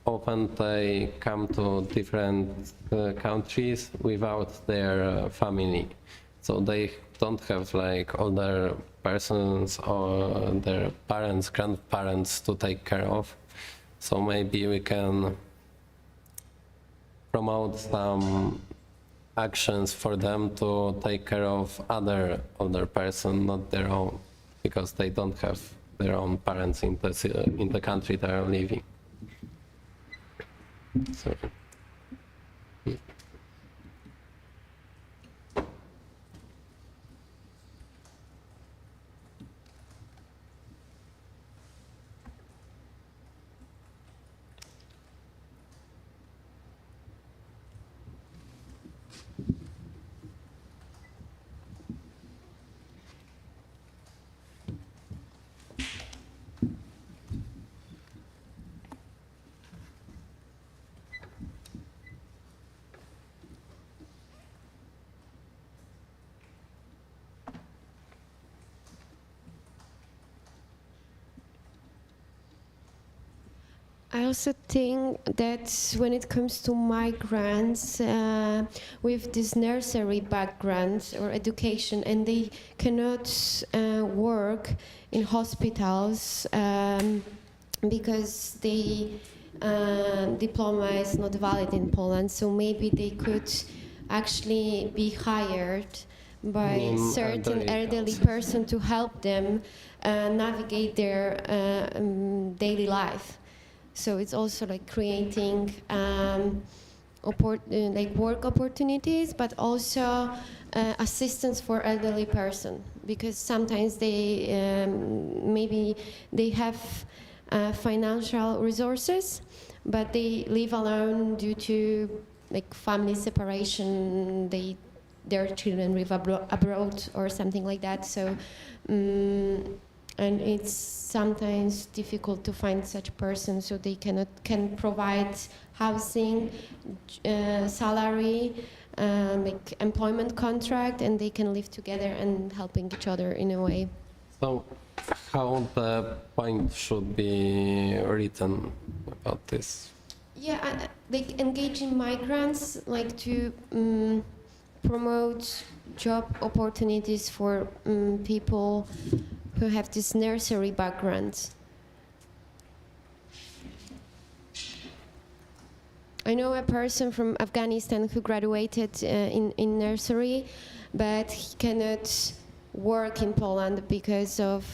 often they come to different countries without their family. So they don't have like older persons or their parents, grandparents to take care of. So maybe we can promote some actions for them to take care of other older person, not their own, because they don't have their own parents in the country they are living. So. I also think that when it comes to migrants with this nursery background or education, and they cannot work in hospitals because the diploma is not valid in Poland, so maybe they could actually be hired by certain elderly person to help them navigate their daily life. So it's also like creating like work opportunities, but also assistance for elderly person, because sometimes they maybe they have financial resources, but they live alone due to like family separation. Their children live abroad or something like that. So. And it's sometimes difficult to find such person, so they can provide housing, salary, like employment contract, and they can live together and helping each other in a way. So, how the point should be written about this? Yeah, like engaging migrants, like to promote job opportunities for people who have this nursery background. I know a person from Afghanistan who graduated in nursery, but he cannot work in Poland because of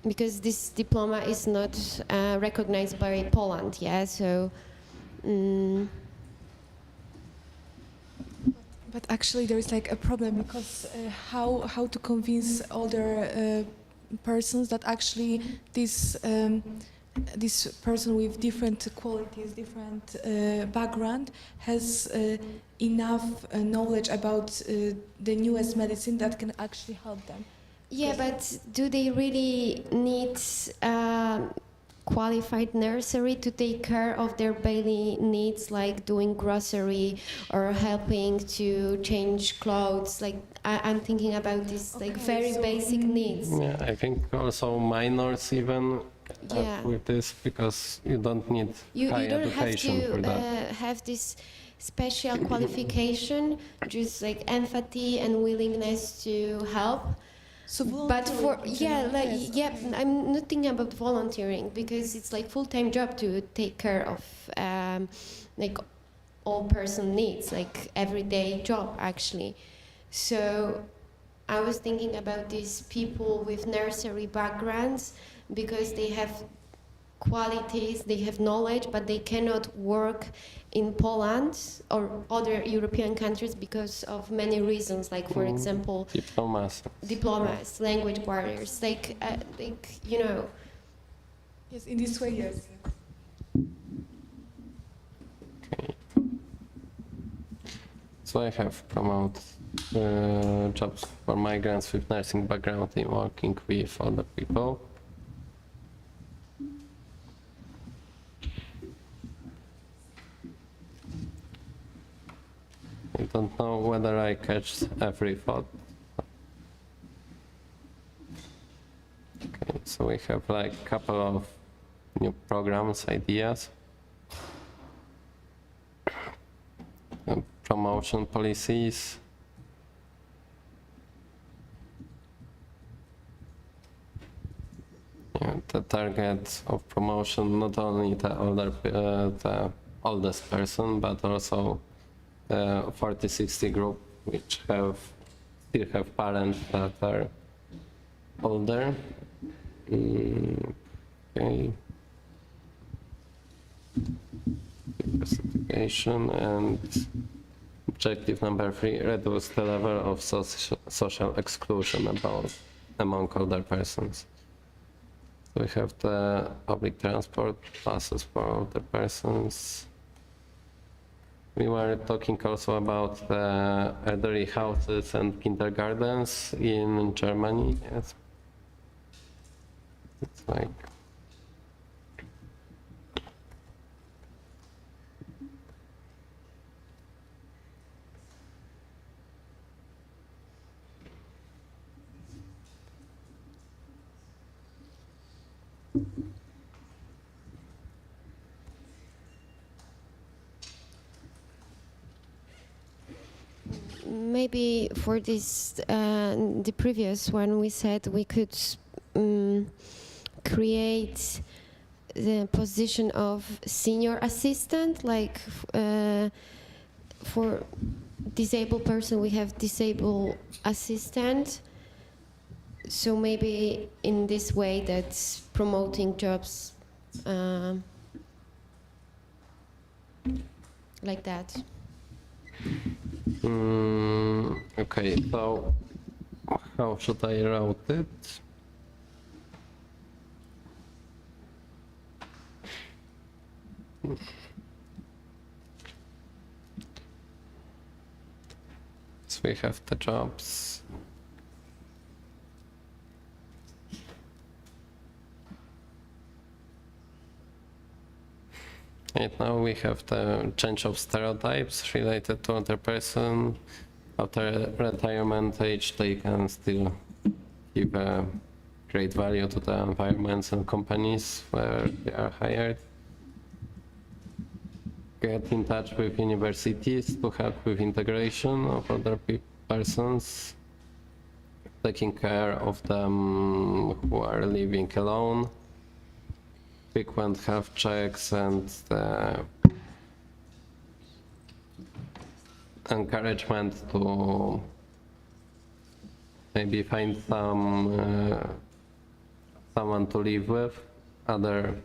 because this diploma is not recognized by Poland. Yeah, so. But actually, there is like a problem, because how to convince older persons that actually this person with different qualities, different background, has enough knowledge about the newest medicine that can actually help them. Yeah, but do they really need qualified nursery to take care of their daily needs, like doing grocery or helping to change clothes? Like I'm thinking about these like very basic needs. Yeah, I think also minors even with this, because you don't need high education for that. You don't have to have this special qualification, just like empathy and willingness to help. So but for I'm not thinking about volunteering, because it's like full-time job to take care of like all person needs, like everyday job actually. So I was thinking about these people with nursery backgrounds, because they have qualities, they have knowledge, but they cannot work in Poland or other European countries because of many reasons, like for example diplomas, language barriers, like you know. Yes, in this way, yes. Okay. So I have promote jobs for migrants with nursing background in working with other people. I don't know whether I catch every thought. Okay, so we have like a couple of new programs, ideas. Promotion policies. Yeah, the target of promotion, not only the the oldest person, but also 40-60 group, which still have parents that are older. Okay. Education, and objective number 3: reduce the level of social exclusion among older persons. So we have the public transport passes for older persons. We were talking also about the elderly houses and kindergartens in Germany. Yes. It's like maybe for this, the previous one, we said we could create the position of senior assistant, like for disabled person we have disabled assistant. So maybe in this way that's promoting jobs like that. Okay, so how should I route it? So we have the jobs. Right now we have the change of stereotypes related to other person. After retirement age, they can still give a great value to the environments and companies where they are hired. Get in touch with universities to help with integration of other persons, taking care of them who are living alone, frequent health checks, and the encouragement to maybe find someone to live with, other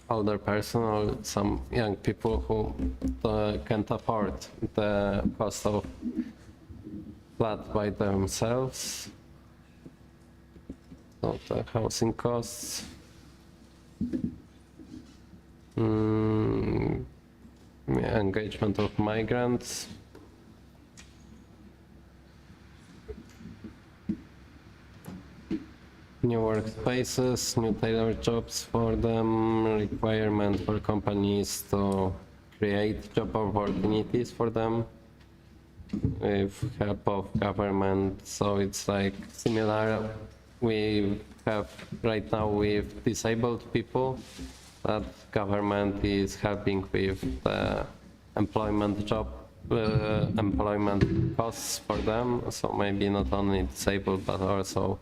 older person or some young people who can't afford the cost of flat by themselves, so the housing costs. Engagement of migrants. New workspaces, new tailored jobs for them, requirement for companies to create job opportunities for them with help of government. So it's like similar we have right now with disabled people, that government is helping with the employment costs for them. So maybe not only disabled, but also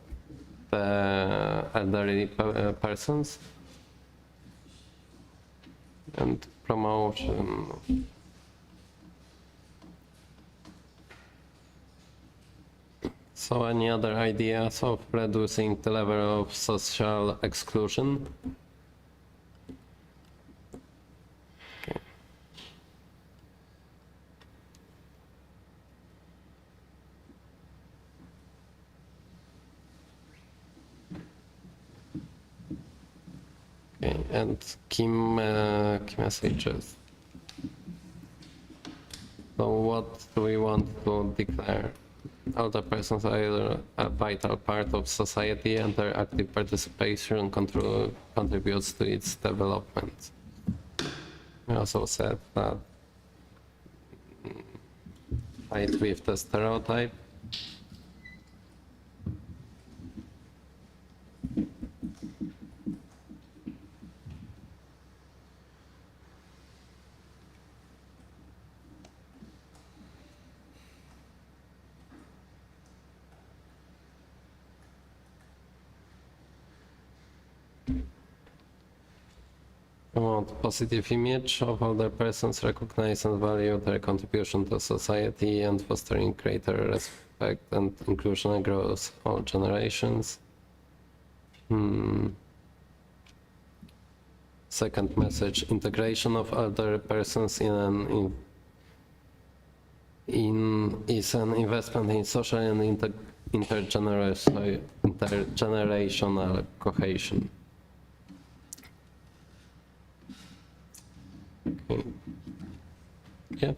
the elderly persons, and promotion. So any other ideas of reducing the level of social exclusion? Okay. Okay, and key messages. So what do we want to declare? Older persons are a vital part of society, and their active participation contributes to its development. We also said that fight with the stereotype. Promote positive image of older persons, recognize and value their contribution to society, and fostering greater respect and inclusion across all generations. Second message: integration of older persons is an investment in social and intergenerational cohesion. Okay. Yeah.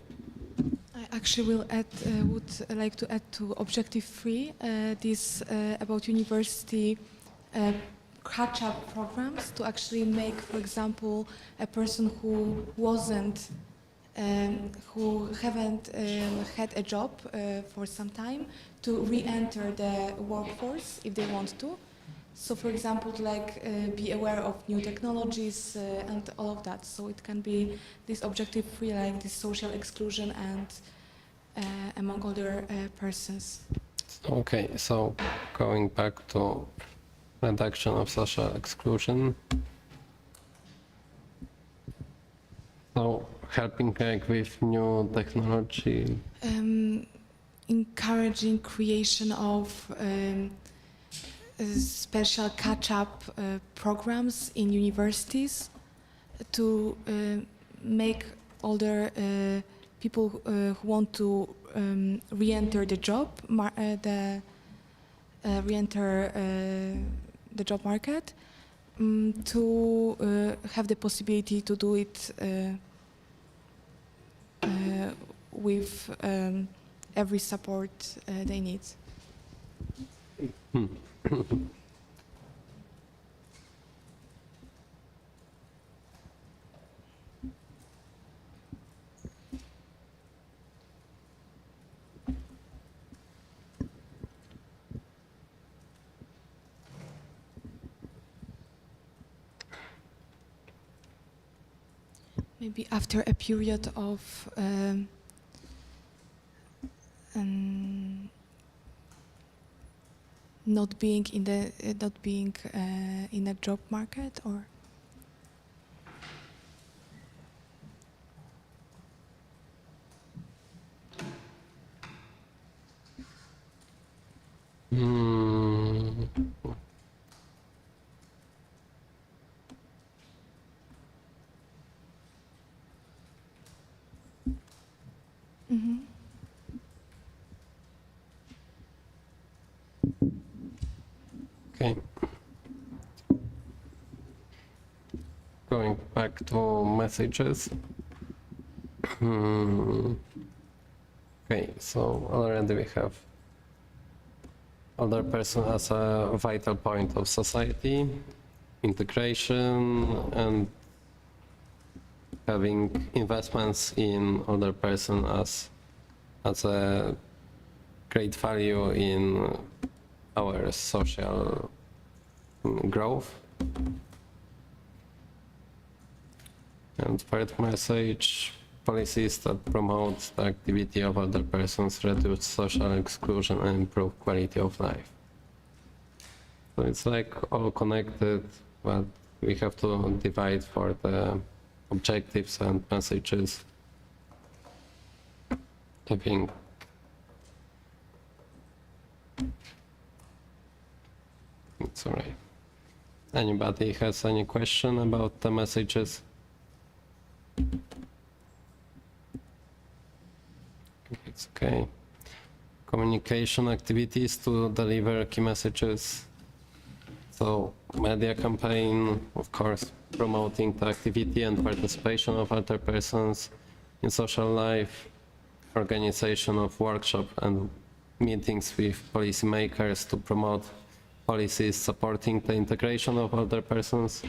I actually would like to add to Objective 3 this about university catch-up programs to actually make, for example, a person who haven't had a job for some time to re-enter the workforce if they want to. So, for example, to be aware of new technologies and all of that. So it can be this Objective 3, like this social exclusion and among older persons. Okay, so going back to reduction of social exclusion. So helping like with new technology. Encouraging creation of special catch-up programs in universities to make older people who want to re-enter the job the job market to have the possibility to do it with every support they need. Maybe after a period of not being in a job market, or Okay. Going back to messages. Okay, so already we have older person as a vital point of society, integration, and having investments in older person as a great value in our social growth. And third message, policies that promote the activity of other persons, reduce social exclusion and improve quality of life. So it's like all connected, but we have to divide for the objectives and messages. I think it's all right. Anybody has any question about the messages? It's okay. Communication activities to deliver key messages. So media campaign, of course, promoting the activity and participation of other persons in social life, organization of workshops and meetings with policymakers to promote policies supporting the integration of other persons,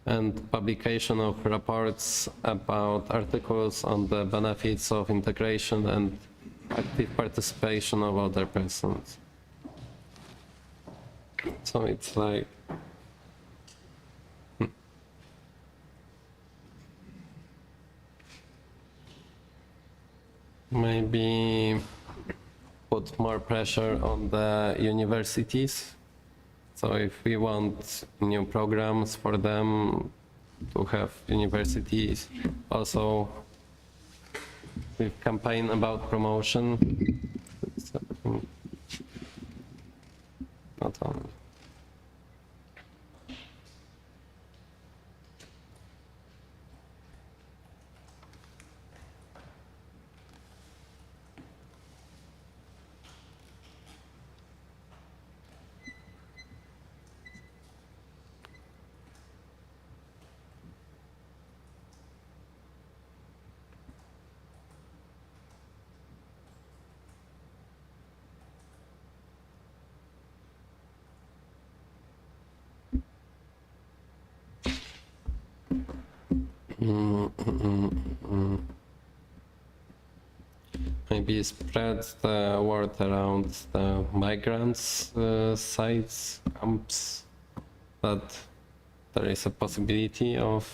and publication of reports about articles on the benefits of integration and active participation of other persons. So it's like maybe put more pressure on the universities. So if we want new programs for them to have universities, also we campaign about promotion. Not only. Maybe spread the word around the migrants' sites, camps, that there is a possibility of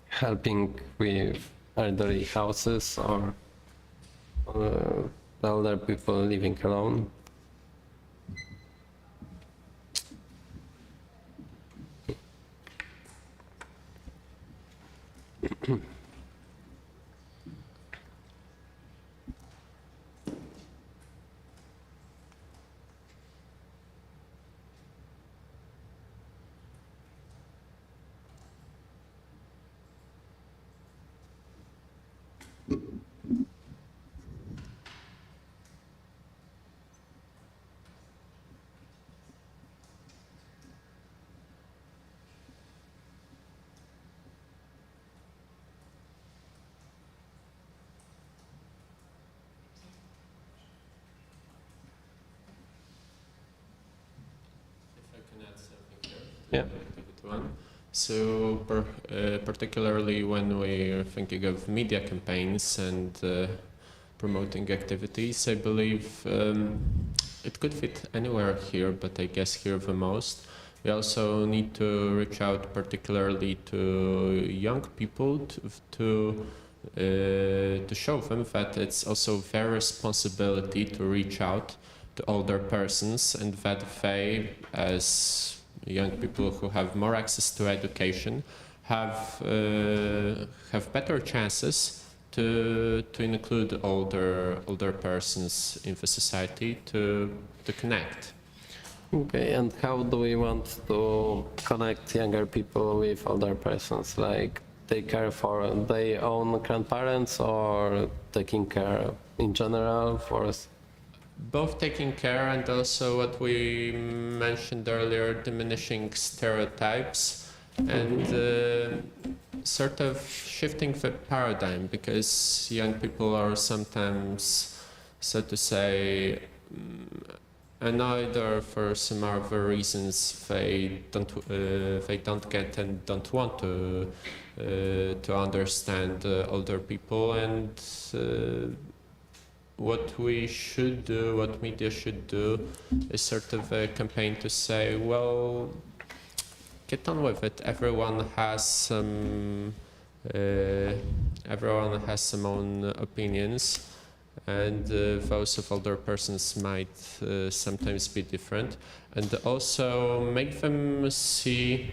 helping with elderly houses or the older people living alone. If I can add something here. Yeah. So, particularly when we're thinking of media campaigns and promoting activities, I believe it could fit anywhere here, but I guess here the most. We also need to reach out particularly to young people to show them that it's also their responsibility to reach out to older persons, and that they, as young people who have more access to education, have better chances to include older persons in the society to connect. Okay, and how do we want to connect younger people with older persons? Like take care for their own grandparents or taking care in general for us? Both taking care and also what we mentioned earlier, diminishing stereotypes and sort of shifting the paradigm, because young people are sometimes, so to say, annoyed, or for some other reasons they don't get and don't want to understand older people, and what we should do, what media should do, is sort of a campaign to say, well, get on with it. Everyone has some own opinions, and those of older persons might sometimes be different, and also make them see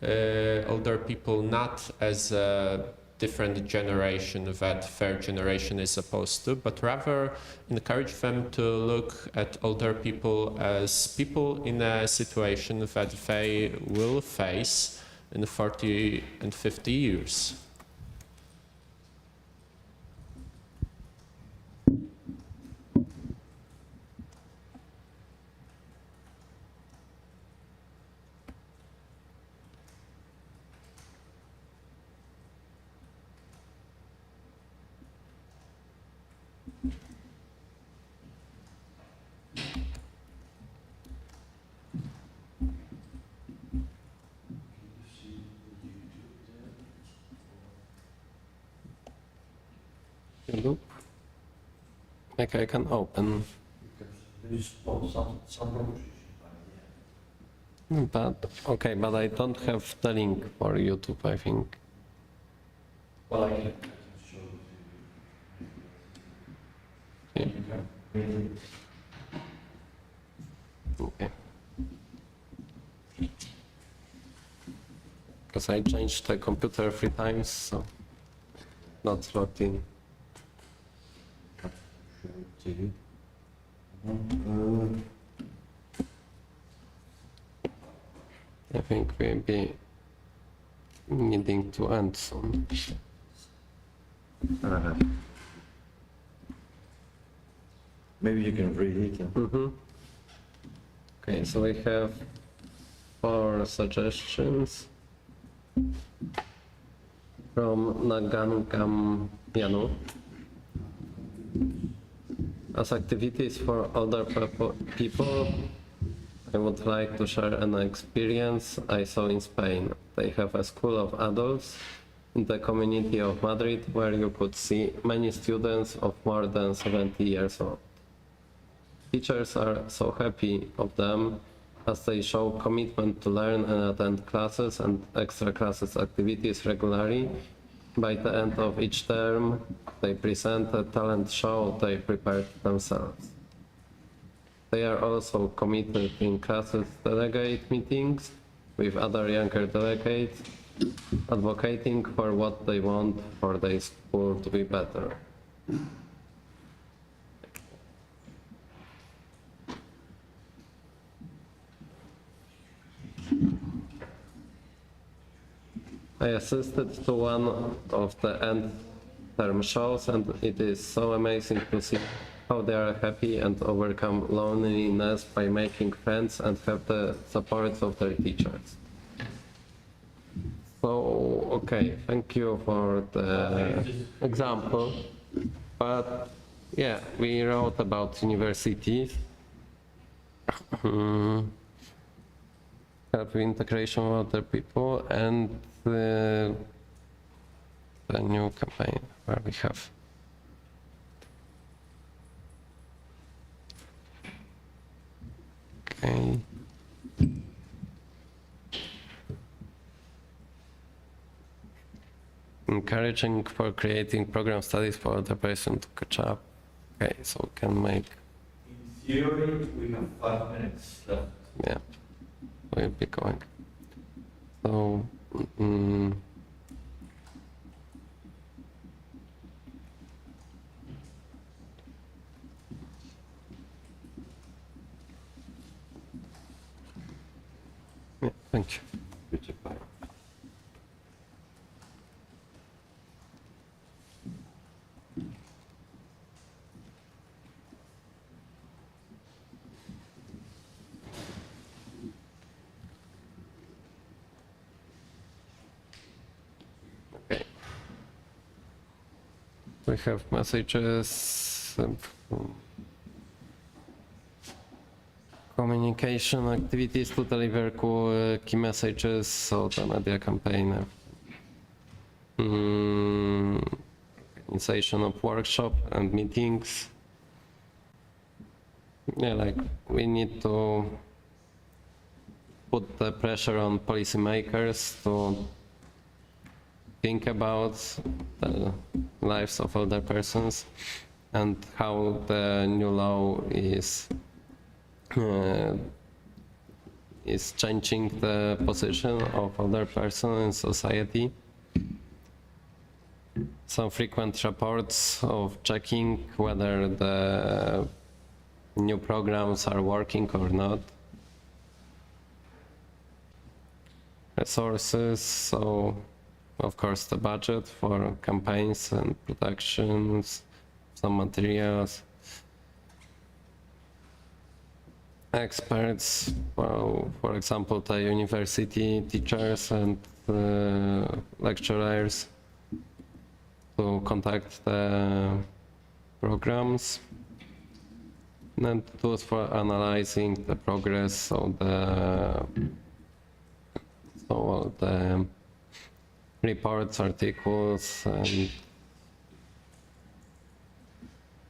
older people not as a different generation that their generation is opposed to, but rather encourage them to look at older people as people in a situation that they will face in 40 and 50 years. Look, like I can open. But okay, but I don't have the link for YouTube, I think. Well, I can show Yeah. Okay. Because I changed the computer 3 times, so not logged in. I think we'll be needing to end soon. Maybe you can read it. Okay, so we have 4 suggestions from Nagangam Yanu. As activities for older people, I would like to share an experience I saw in Spain. They have a school of adults in the community of Madrid where you could see many students of more than 70 years old. Teachers are so happy of them as they show commitment to learn and attend classes and extra classes activities regularly, by the end of each term, they present a talent show they prepared themselves. They are also committed in classes delegate meetings with other younger delegates, advocating for what they want for their school to be better. I assisted to one of the end-term shows, and it is so amazing to see how they are happy and overcome loneliness by making friends and have the support of their teachers. So, okay, thank you for the example. But yeah, we wrote about universities, help integration of other people, and the new campaign where we have okay. Encouraging for creating program studies for the person to catch up. Okay, so we can make. In theory, we have 5 minutes left. Yeah, we'll be going. So, yeah, thank you. We have messages, communication activities to deliver key messages, so the media campaign, organization of workshop and meetings. Yeah, like we need to put the pressure on policymakers to think about the lives of older persons and how the new law is changing the position of older persons in society. Some frequent reports of checking whether the new programs are working or not. Resources, so of course the budget for campaigns and productions, some materials. Experts, well, for example, the university teachers and lecturers to contact the programs, and tools for analyzing the progress of the reports, articles, and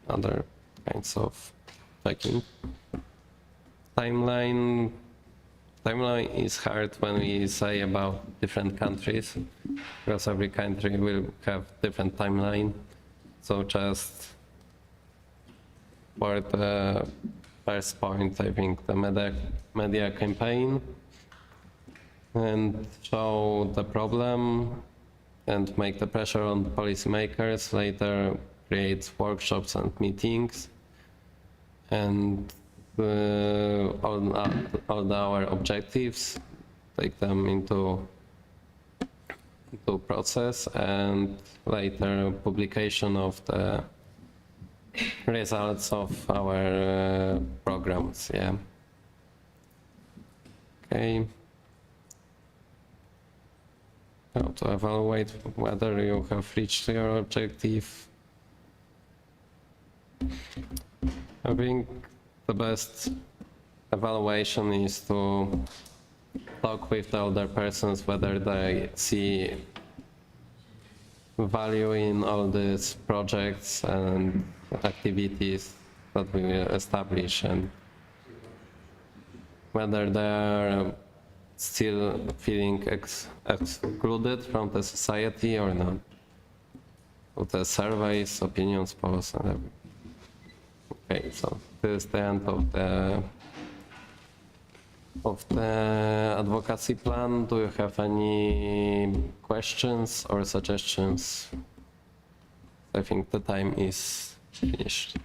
other kinds of checking. Timeline is hard when we say about different countries, because every country will have different timeline. So just for the first point, I think the media campaign, and show the problem and make the pressure on policymakers, later create workshops and meetings, and all our objectives, take them into process, and later publication of the results of our programs. Yeah. Okay. How to evaluate whether you have reached your objective. I think the best evaluation is to talk with the older persons whether they see value in all these projects and activities that we will establish, and whether they are still feeling excluded from the society or not. of the surveys, opinions, polls, and everything. Okay, so this is the end of the advocacy plan. Do you have any questions or suggestions? I think the time is finished.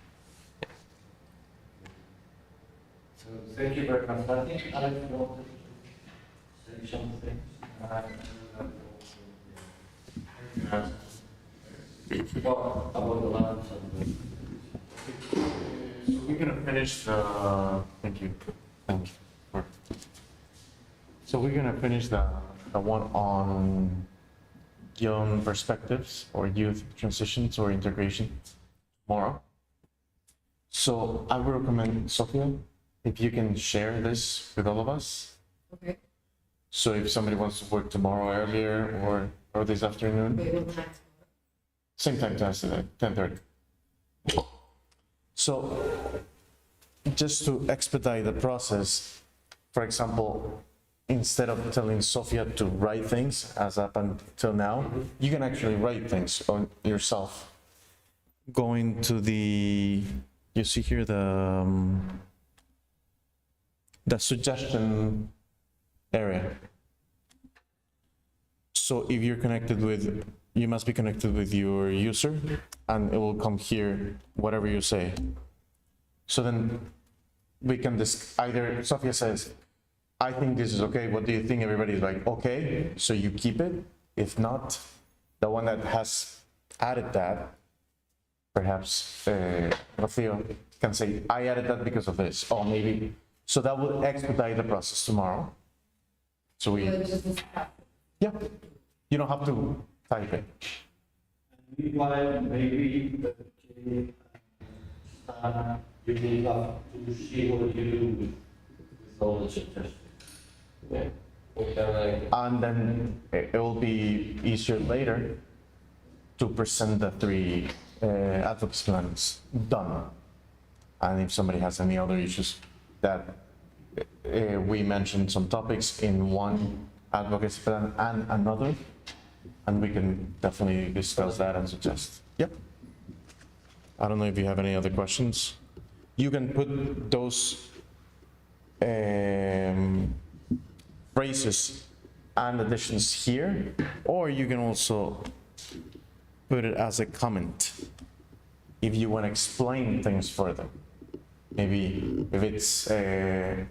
So thank you very much. I think Alex wanted to say something. Well, about the labs and So we're gonna finish the, thank you. So we're gonna finish the one on young perspectives or youth transitions or integration tomorrow. So I would recommend, Sophia, if you can share this with all of us. Okay. So if somebody wants to work tomorrow earlier or this afternoon. Same time to us today, 10:30. So just to expedite the process, for example, instead of telling Sophia to write things as up until now, you can actually write things on yourself. Going to you see here the suggestion area. So if you're connected with, you must be connected with your user, and it will come here, whatever you say. So then we can either Sophia says, I think this is okay, what do you think? Everybody's like, okay, so you keep it. If not, the one that has added that, perhaps Rafael can say, I added that because of this, or maybe, so that will expedite the process tomorrow. So yeah, you don't have to type it. meanwhile, maybe you will have to see what you do with all the suggestions. Yeah. And then it will be easier later to present the 3 advocacy plans done. And if somebody has any other issues that we mentioned some topics in one advocacy plan and another, and we can definitely discuss that and suggest. Yep. I don't know if you have any other questions. You can put those phrases and additions here, or you can also put it as a comment if you want to explain things further. Maybe if it's a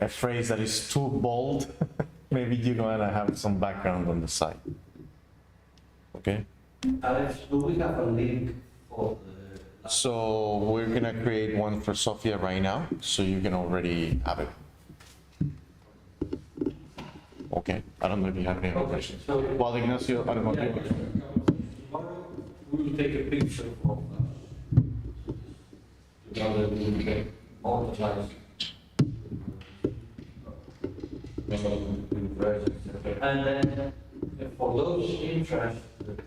phrase that is too bold, maybe you're going to have some background on the side. Okay? Alex, do we have a link for the... So we're going to create one for Sophia right now, so you can already have it. Okay, I don't know if you have any other questions. So, Well, Ignacio, I don't know if you... tomorrow we will take a picture of that. Together we will take all the slides. And then for those interested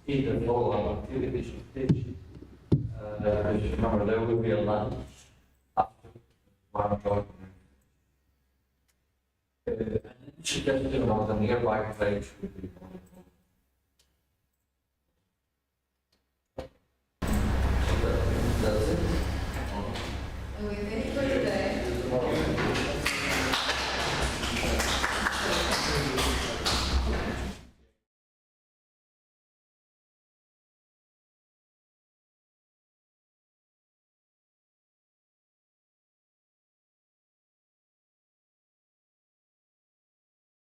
in the follow-up activities of this, remember there will be a lunch after 1 o'clock. Suggestion on the nearby place would be